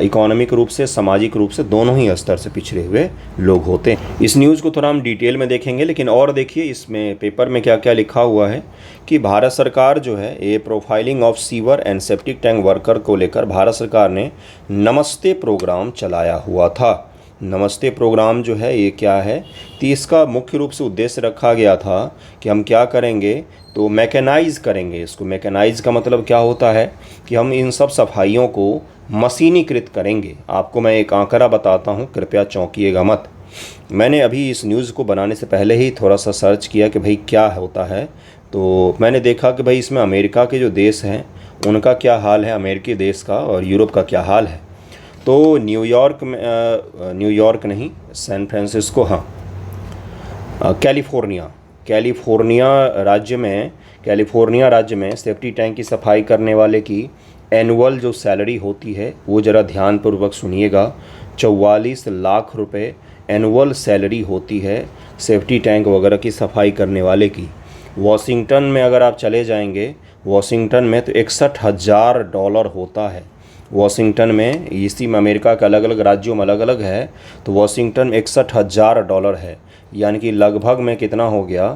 इकोनॉमिक रूप से, सामाजिक रूप से, दोनों ही स्तर से पिछड़े हुए लोग होते हैं। इस न्यूज़ को थोड़ा हम डिटेल में देखेंगे, लेकिन और देखिए इसमें पेपर में क्या क्या लिखा हुआ है कि भारत सरकार जो है ये profiling of sewer and septic tank worker को लेकर भारत सरकार ने नमस्ते प्रोग्राम चलाया हुआ था। नमस्ते प्रोग्राम जो है ये क्या है, तो इसका मुख्य रूप से उद्देश्य रखा गया था कि हम क्या करेंगे, तो मैकेनाइज़ करेंगे इसको। मैकेनाइज़ का मतलब क्या होता है कि हम इन सब सफाइयों को मशीनीकृत करेंगे। आपको मैं एक आंकड़ा बताता हूँ, कृपया चौंकिएगा मत। मैंने अभी इस न्यूज़ को बनाने से पहले ही थोड़ा सा सर्च किया कि भाई क्या होता है, तो मैंने देखा कि भाई इसमें अमेरिका के जो देश हैं उनका क्या हाल है, अमेरिकी देश का, और यूरोप का क्या हाल है। तो न्यूयॉर्क में न्यूयॉर्क नहीं, सैन फ्रांसिस्को, हाँ, कैलिफोर्निया राज्य में सेफ्टी टैंक की सफाई करने वाले की एनुअल जो सैलरी होती है वो ज़रा ध्यानपूर्वक सुनिएगा। 44 लाख रुपए एनुअल सैलरी होती है सेफ्टी टैंक वगैरह की सफाई करने वाले की। वॉशिंगटन में अगर आप चले जाएंगे, वॉशिंगटन में तो $61,000 होता है। वॉशिंगटन में, इसी में अमेरिका के अलग अलग राज्यों में अलग अलग है, तो वॉशिंगटन में $61,000 है, यानी कि लगभग में कितना हो गया,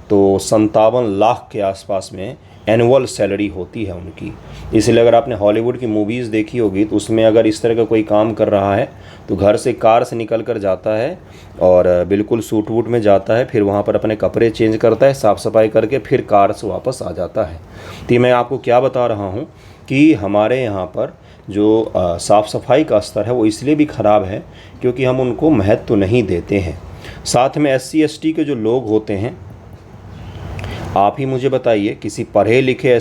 तो 57 लाख के आसपास में एनुअल सैलरी होती है उनकी। इसलिए अगर आपने हॉलीवुड की मूवीज़ देखी होगी तो उसमें अगर इस तरह का कोई काम कर रहा है तो घर से, कार से निकल कर जाता है और बिल्कुल सूट वूट में जाता है, फिर वहाँ पर अपने कपड़े चेंज करता है, साफ़ सफाई करके फिर कार से वापस आ जाता है। तो मैं आपको क्या बता रहा हूँ कि हमारे यहाँ पर जो साफ़ सफाई का स्तर है वो इसलिए भी ख़राब है क्योंकि हम उनको महत्व नहीं देते हैं। साथ में SC ST के जो लोग होते हैं, आप ही मुझे बताइए, किसी पढ़े लिखे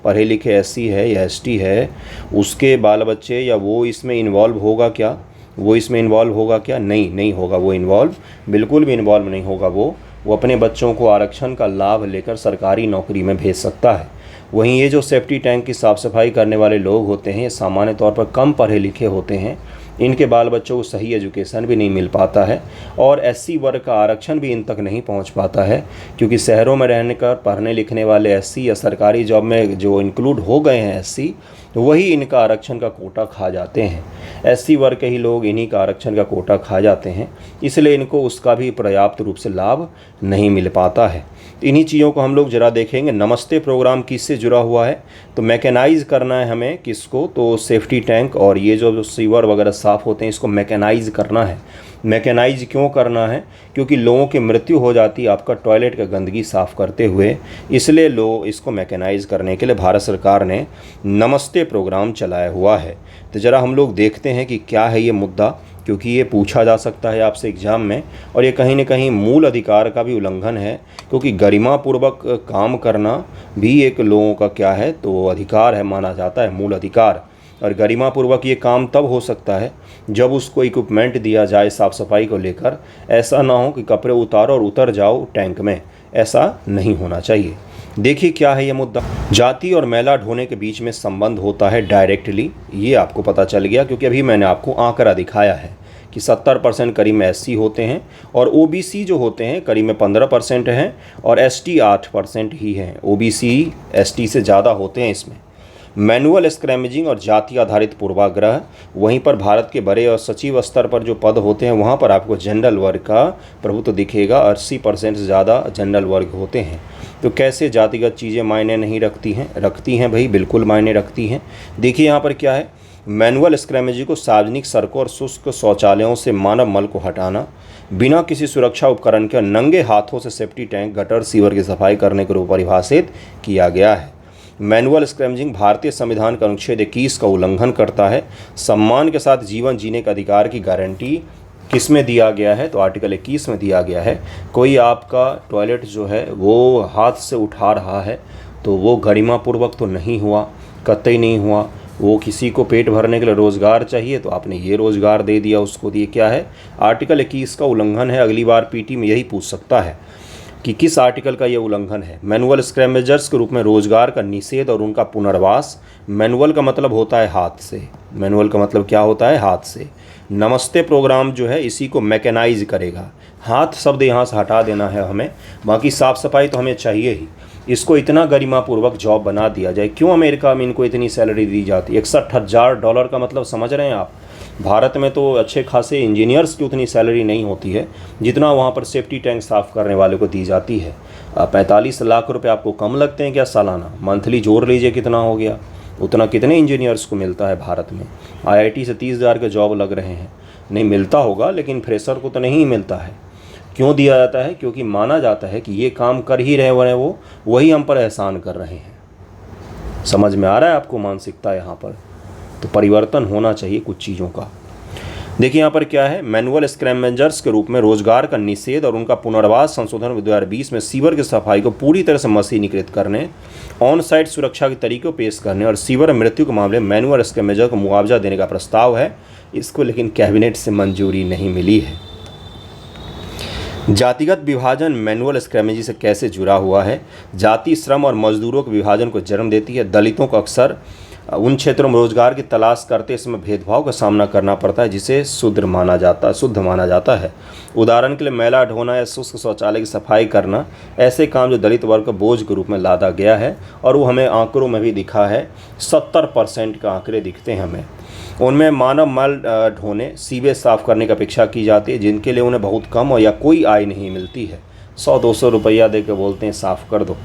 पढ़े लिखे SC है या ST है, उसके बाल बच्चे या वो इसमें इन्वॉल्व होगा क्या? नहीं होगा। वो बिल्कुल भी इन्वॉल्व नहीं होगा। वो अपने बच्चों को आरक्षण का लाभ लेकर सरकारी नौकरी में भेज सकता है। वहीं ये जो सेफ्टी टैंक की साफ़ सफाई करने वाले लोग होते हैं, ये सामान्य तौर पर कम पढ़े लिखे होते हैं, इनके बाल बच्चों को सही एजुकेशन भी नहीं मिल पाता है और SC वर्ग का आरक्षण भी इन तक नहीं पहुंच पाता है, क्योंकि शहरों में रहने का पढ़ने लिखने वाले SC या सरकारी जॉब में जो इंक्लूड हो गए हैं SC, वही इनका आरक्षण का कोटा खा जाते हैं। SC वर्ग के ही लोग इन्हीं का आरक्षण का कोटा खा जाते हैं, इसलिए इनको उसका भी पर्याप्त रूप से लाभ नहीं मिल पाता है। इन्हीं चीज़ों को हम लोग ज़रा देखेंगे। नमस्ते प्रोग्राम किससे जुड़ा हुआ है, तो मैकेनाइज़ करना है हमें किसको, तो सेफ्टी टैंक और ये जो सीवर वगैरह साफ़ होते हैं इसको मैकेनाइज़ करना है। मैकेनाइज़ क्यों करना है? क्योंकि लोगों की मृत्यु हो जाती है आपका टॉयलेट का गंदगी साफ़ करते हुए, इसलिए इसको मैकेनाइज़ करने के लिए भारत सरकार ने नमस्ते प्रोग्राम चलाया हुआ है। तो ज़रा हम लोग देखते हैं कि क्या है ये मुद्दा, क्योंकि ये पूछा जा सकता है आपसे एग्ज़ाम में, और ये कहीं न कहीं मूल अधिकार का भी उल्लंघन है, क्योंकि गरिमापूर्वक काम करना भी एक लोगों का क्या है, तो अधिकार है, माना जाता है मूल अधिकार। और गरिमापूर्वक ये काम तब हो सकता है जब उसको इक्विपमेंट दिया जाए साफ़ सफाई को लेकर। ऐसा ना हो कि कपड़े उतारो और उतर जाओ टैंक में, ऐसा नहीं होना चाहिए। देखिए क्या है ये मुद्दा। जाति और मैला ढोने के बीच में संबंध होता है डायरेक्टली, ये आपको पता चल गया, क्योंकि अभी मैंने आपको आंकड़ा दिखाया है कि 70% करीब में SC होते हैं और OBC जो होते हैं करीब में 15% हैं और ST 8% ही हैं। OBC ST से ज़्यादा होते हैं इसमें। मैनुअल स्क्रैमेजिंग और जाति आधारित पूर्वाग्रह, वहीं पर भारत के बड़े और सचिव स्तर पर जो पद होते हैं वहाँ पर आपको जनरल वर्ग का प्रभुत्व दिखेगा। 80% से ज़्यादा जनरल वर्ग होते हैं। तो कैसे जातिगत चीज़ें मायने नहीं रखती हैं भाई, बिल्कुल मायने रखती हैं। देखिए यहाँ पर क्या है, मैनुअल स्क्रैमेजिंग को सार्वजनिक सड़कों और शुष्क शौचालयों से मानव मल को हटाना, बिना किसी सुरक्षा उपकरण के नंगे हाथों से सेफ्टी टैंक, गटर, सीवर की सफाई करने के रूप परिभाषित किया गया है। मैनुअल स्क्रैमेजिंग भारतीय संविधान का अनुच्छेद 21 का उल्लंघन करता है। सम्मान के साथ जीवन जीने के अधिकार की गारंटी किस में दिया गया है, तो आर्टिकल 21 में दिया गया है। कोई आपका टॉयलेट जो है वो हाथ से उठा रहा है तो वो गरिमापूर्वक तो नहीं हुआ, कतई नहीं हुआ। वो किसी को पेट भरने के लिए रोज़गार चाहिए तो आपने ये रोज़गार दे दिया उसको, ये क्या है, आर्टिकल 21 का उल्लंघन है। अगली बार PT में यही पूछ सकता है कि किस आर्टिकल का ये उल्लंघन है। मैनुअल स्क्रैवेंजर्स के रूप में रोजगार का निषेध और उनका पुनर्वास। मैनुअल का मतलब होता है हाथ से, मैनुअल का मतलब क्या होता है, हाथ से। नमस्ते प्रोग्राम जो है इसी को मैकेनाइज करेगा। हाथ शब्द यहाँ से हटा देना है हमें, बाकी साफ़ सफाई तो हमें चाहिए ही। इसको इतना गरिमापूर्वक जॉब बना दिया जाए। क्यों अमेरिका में इनको इतनी सैलरी दी जाती है? $61,000 का मतलब समझ रहे हैं आप? भारत में तो अच्छे खासे इंजीनियर्स की उतनी सैलरी नहीं होती है जितना वहाँ पर सेफ्टी टैंक साफ़ करने वाले को दी जाती है। 45 लाख रुपए आपको कम लगते हैं क्या सालाना? मंथली जोड़ लीजिए कितना हो गया, उतना कितने इंजीनियर्स को मिलता है भारत में? IIT से 30,000 के जॉब लग रहे हैं, नहीं मिलता होगा लेकिन फ्रेशर को तो नहीं मिलता है। क्यों दिया जाता है? क्योंकि माना जाता है कि ये काम कर ही रहे हैं वो, वही हम पर एहसान कर रहे हैं। समझ में आ रहा है आपको मानसिकता यहाँ पर? तो परिवर्तन होना चाहिए कुछ चीज़ों का। देखिए यहाँ पर क्या है, मैनुअल स्क्रैवेंजर्स के रूप में रोजगार का निषेध और उनका पुनर्वास संशोधन 2020 में सीवर की सफाई को पूरी तरह से मशीनीकृत करने, ऑन साइट सुरक्षा के तरीके पेश करने और सीवर मृत्यु के मामले में मैनुअल स्क्रैवेंजर को मुआवजा देने का प्रस्ताव है। इसको लेकिन कैबिनेट से मंजूरी नहीं मिली है। जातिगत विभाजन मैनुअल स्क्रैवेंजी से कैसे जुड़ा हुआ है? जाति, श्रम और मजदूरों के विभाजन को जन्म देती है। दलितों को अक्सर उन क्षेत्रों में रोजगार की तलाश करते समय भेदभाव का सामना करना पड़ता है जिसे शुद्ध माना जाता है। उदाहरण के लिए मैला ढोना या शुष्क शौचालय की सफाई करना, ऐसे काम जो दलित वर्ग को बोझ के रूप में लादा गया है। और वो हमें आंकड़ों में भी दिखा है, 70% का आंकड़े दिखते हैं हमें। उनमें मानव मल ढोने, सीवेज साफ करने की अपेक्षा की जाती है, जिनके लिए उन्हें बहुत कम और या कोई आय नहीं मिलती है। 100-200 रुपया दे के बोलते हैं साफ़ कर दो।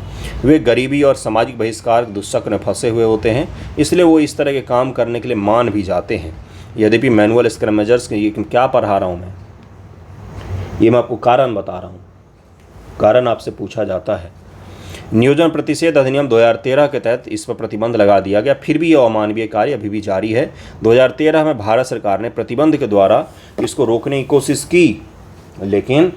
वे गरीबी और सामाजिक बहिष्कार के दुष्चक्र में फंसे हुए होते हैं, इसलिए वो इस तरह के काम करने के लिए मान भी जाते हैं। यद्यपि मैनुअल स्क्रैवेंजर्स के, ये क्या पढ़ा रहा हूँ मैं, ये मैं आपको कारण बता रहा हूँ। कारण आपसे पूछा जाता है। नियोजन प्रतिषेध अधिनियम 2013 के तहत इस पर प्रतिबंध लगा दिया गया, फिर भी यह अमानवीय कार्य अभी भी जारी है। 2013 में भारत सरकार ने प्रतिबंध के द्वारा इसको रोकने की कोशिश की, लेकिन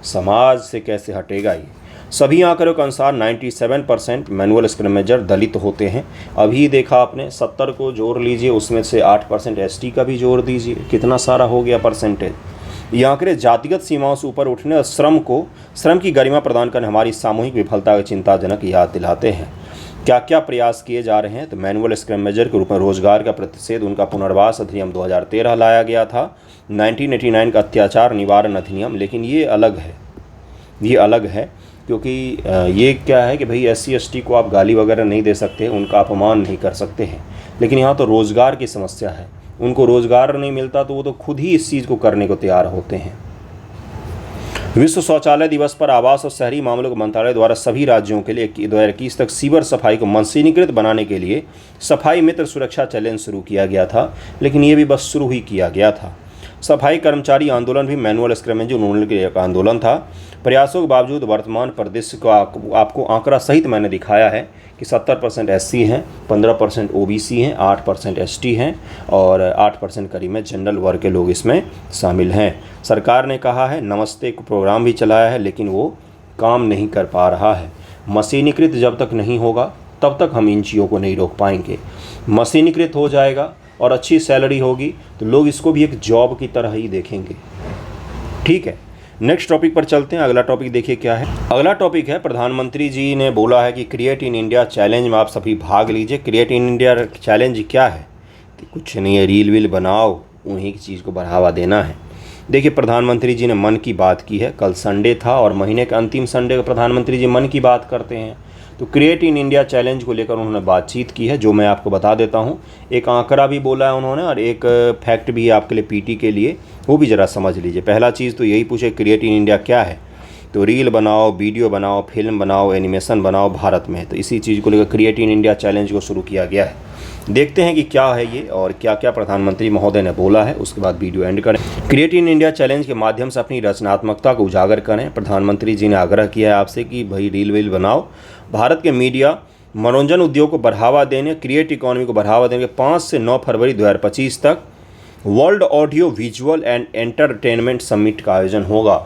समाज से कैसे हटेगा ये? सभी आंकड़ों के अनुसार 97% मैनुअल स्क्रैवेंजर दलित होते हैं। अभी देखा आपने, 70 को जोड़ लीजिए, उसमें से 8% ST का भी जोड़ दीजिए, कितना सारा हो गया परसेंटेज। ये आंकड़े जातिगत सीमाओं से ऊपर उठने और श्रम की गरिमा प्रदान करने हमारी सामूहिक विफलता का चिंताजनक याद दिलाते हैं। क्या क्या प्रयास किए जा रहे हैं? तो मैनुअल स्क्रैवेंजर के रूप में रोजगार का प्रतिषेध, उनका पुनर्वास अधिनियम 2013 लाया गया था। 1989 का अत्याचार निवारण अधिनियम, लेकिन ये अलग है क्योंकि ये क्या है कि भाई SC ST को आप गाली वगैरह नहीं दे सकते, उनका अपमान नहीं कर सकते हैं। लेकिन यहाँ तो रोज़गार की समस्या है, उनको रोज़गार नहीं मिलता तो वो तो खुद ही इस चीज़ को करने को तैयार होते हैं। विश्व शौचालय दिवस पर आवास और शहरी मामलों के मंत्रालय द्वारा सभी राज्यों के लिए 2021 तक सीवर सफाई को मशीनीकृत बनाने के लिए सफाई मित्र सुरक्षा चैलेंज शुरू किया गया था, लेकिन ये भी बस शुरू ही किया गया था। सफाई कर्मचारी आंदोलन भी मैनुअल स्क्रैवेंजर उन्मूलन के एक आंदोलन था। प्रयासों के बावजूद वर्तमान परिदृश्य को आपको आंकड़ा सहित मैंने दिखाया है कि 70% SC हैं, 15% OBC हैं, 8% ST हैं और 8% करीब में जनरल वर्ग के लोग इसमें शामिल हैं। सरकार ने कहा है, नमस्ते को प्रोग्राम भी चलाया है, लेकिन वो काम नहीं कर पा रहा है। मशीनीकृत जब तक नहीं होगा तब तक हम इन चीज़ों को नहीं रोक पाएंगे। मशीनीकृत हो जाएगा और अच्छी सैलरी होगी तो लोग इसको भी एक जॉब की तरह ही देखेंगे। ठीक है, नेक्स्ट टॉपिक पर चलते हैं। अगला टॉपिक देखिए क्या है। अगला टॉपिक है, प्रधानमंत्री जी ने बोला है कि क्रिएट इन इंडिया चैलेंज में आप सभी भाग लीजिए। क्रिएट इन इंडिया चैलेंज क्या है? तो कुछ नहीं है, रील वील बनाओ, उन्हीं की चीज़ को बढ़ावा देना है। देखिए, प्रधानमंत्री जी ने मन की बात की है। कल संडे था और महीने के अंतिम संडे को प्रधानमंत्री जी मन की बात करते हैं। तो क्रिएट इन इंडिया चैलेंज को लेकर उन्होंने बातचीत की है, जो मैं आपको बता देता हूँ। एक आंकड़ा भी बोला है उन्होंने और एक फैक्ट भी है आपके लिए PT के लिए, वो भी ज़रा समझ लीजिए। पहला चीज़ तो यही पूछे, क्रिएट इन इंडिया क्या है? तो रील बनाओ, वीडियो बनाओ, फिल्म बनाओ, एनिमेशन बनाओ भारत में। तो इसी चीज़ को लेकर क्रिएट इन इंडिया चैलेंज को शुरू किया गया है। देखते हैं कि क्या है ये और क्या क्या प्रधानमंत्री महोदय ने बोला है, उसके बाद वीडियो एंड करें। क्रिएट इन इंडिया चैलेंज के माध्यम से अपनी रचनात्मकता को उजागर करें। प्रधानमंत्री जी ने आग्रह किया है आपसे कि भाई रील वील बनाओ। भारत के मीडिया मनोरंजन उद्योग को बढ़ावा देने, क्रिएट इकोनॉमी को बढ़ावा देने के 5 से 9 फरवरी 2025 तक world audio visual and entertainment summit का आयोजन होगा।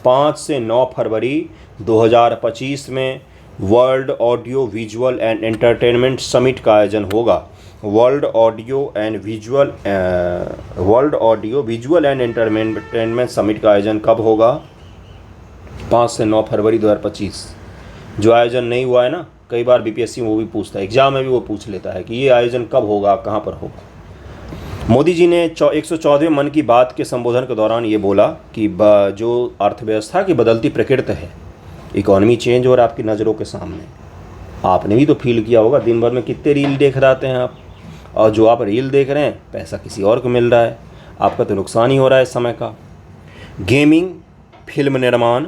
5 से 9 फरवरी 2025 में world audio visual and entertainment summit का आयोजन होगा। World audio visual and entertainment summit का आयोजन कब होगा? 5 से 9 फरवरी 2025। जो आयोजन नहीं हुआ है ना, कई बार बीपीएससी में वो भी पूछता है, एग्जाम में भी वो पूछ लेता है कि ये आयोजन कब होगा, कहाँ पर होगा। मोदी जी ने 114वें मन की बात के संबोधन के दौरान ये बोला कि जो अर्थव्यवस्था की बदलती प्रकृति है, इकॉनमी चेंज हो रहा है आपकी नज़रों के सामने। आपने भी तो फील किया होगा, दिन भर में कितने रील देख रहे हैं आप, और जो आप रील देख रहे हैं पैसा किसी और को मिल रहा है, आपका तो नुकसान ही हो रहा है इस समय का। गेमिंग, फिल्म निर्माण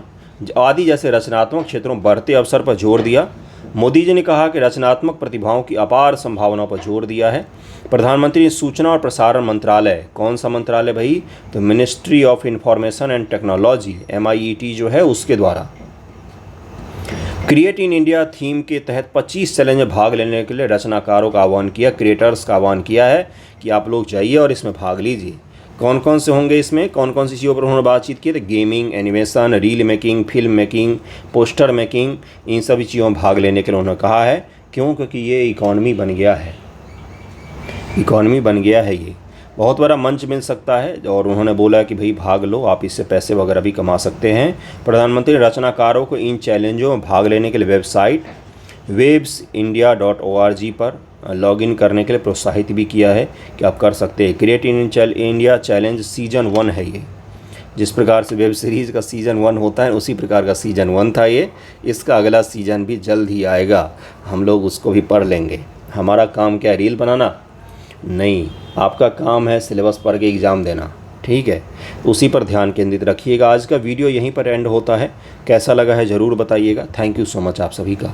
आदि जैसे रचनात्मक क्षेत्रों बढ़ते अवसर पर जोर दिया। मोदी जी ने कहा कि रचनात्मक प्रतिभाओं की अपार संभावनाओं पर जोर दिया है। प्रधानमंत्री ने सूचना और प्रसारण मंत्रालय, कौन सा मंत्रालय भाई, तो ministry of information and technology MIET जो है, उसके द्वारा क्रिएट इन इंडिया थीम के तहत 25 चैलेंज में भाग लेने के लिए रचनाकारों का आह्वान किया, क्रिएटर्स का आह्वान किया है कि आप लोग जाइए और इसमें भाग लीजिए। कौन कौन से होंगे इसमें, कौन कौन सी चीज़ों पर उन्होंने बातचीत की, तो gaming, animation, reel making, film making, poster making, इन सभी चीज़ों में भाग लेने के लिए उन्होंने कहा है। क्यों? क्योंकि ये इकॉनमी बन गया है, इकॉनमी बन गया है, ये बहुत बड़ा मंच मिल सकता है। और उन्होंने बोला कि भाई भाग लो, आप इससे पैसे वगैरह भी कमा सकते हैं। प्रधानमंत्री ने रचनाकारों को इन चैलेंजों में भाग लेने के लिए वेबसाइट websindia.org पर लॉगिन करने के लिए प्रोत्साहित भी किया है कि आप कर सकते हैं। Create in India challenge season 1 है ये। जिस प्रकार से वेब सीरीज़ का सीजन 1 होता है, उसी प्रकार का सीजन 1 था ये। इसका अगला सीजन भी जल्द ही आएगा, हम लोग उसको भी पढ़ लेंगे। हमारा काम क्या है, रील बनाना नहीं, आपका काम है सिलेबस पढ़ के एग्ज़ाम देना, ठीक है। उसी पर ध्यान केंद्रित रखिएगा। आज का वीडियो यहीं पर एंड होता है। कैसा लगा है ज़रूर बताइएगा। थैंक यू सो मच आप सभी का।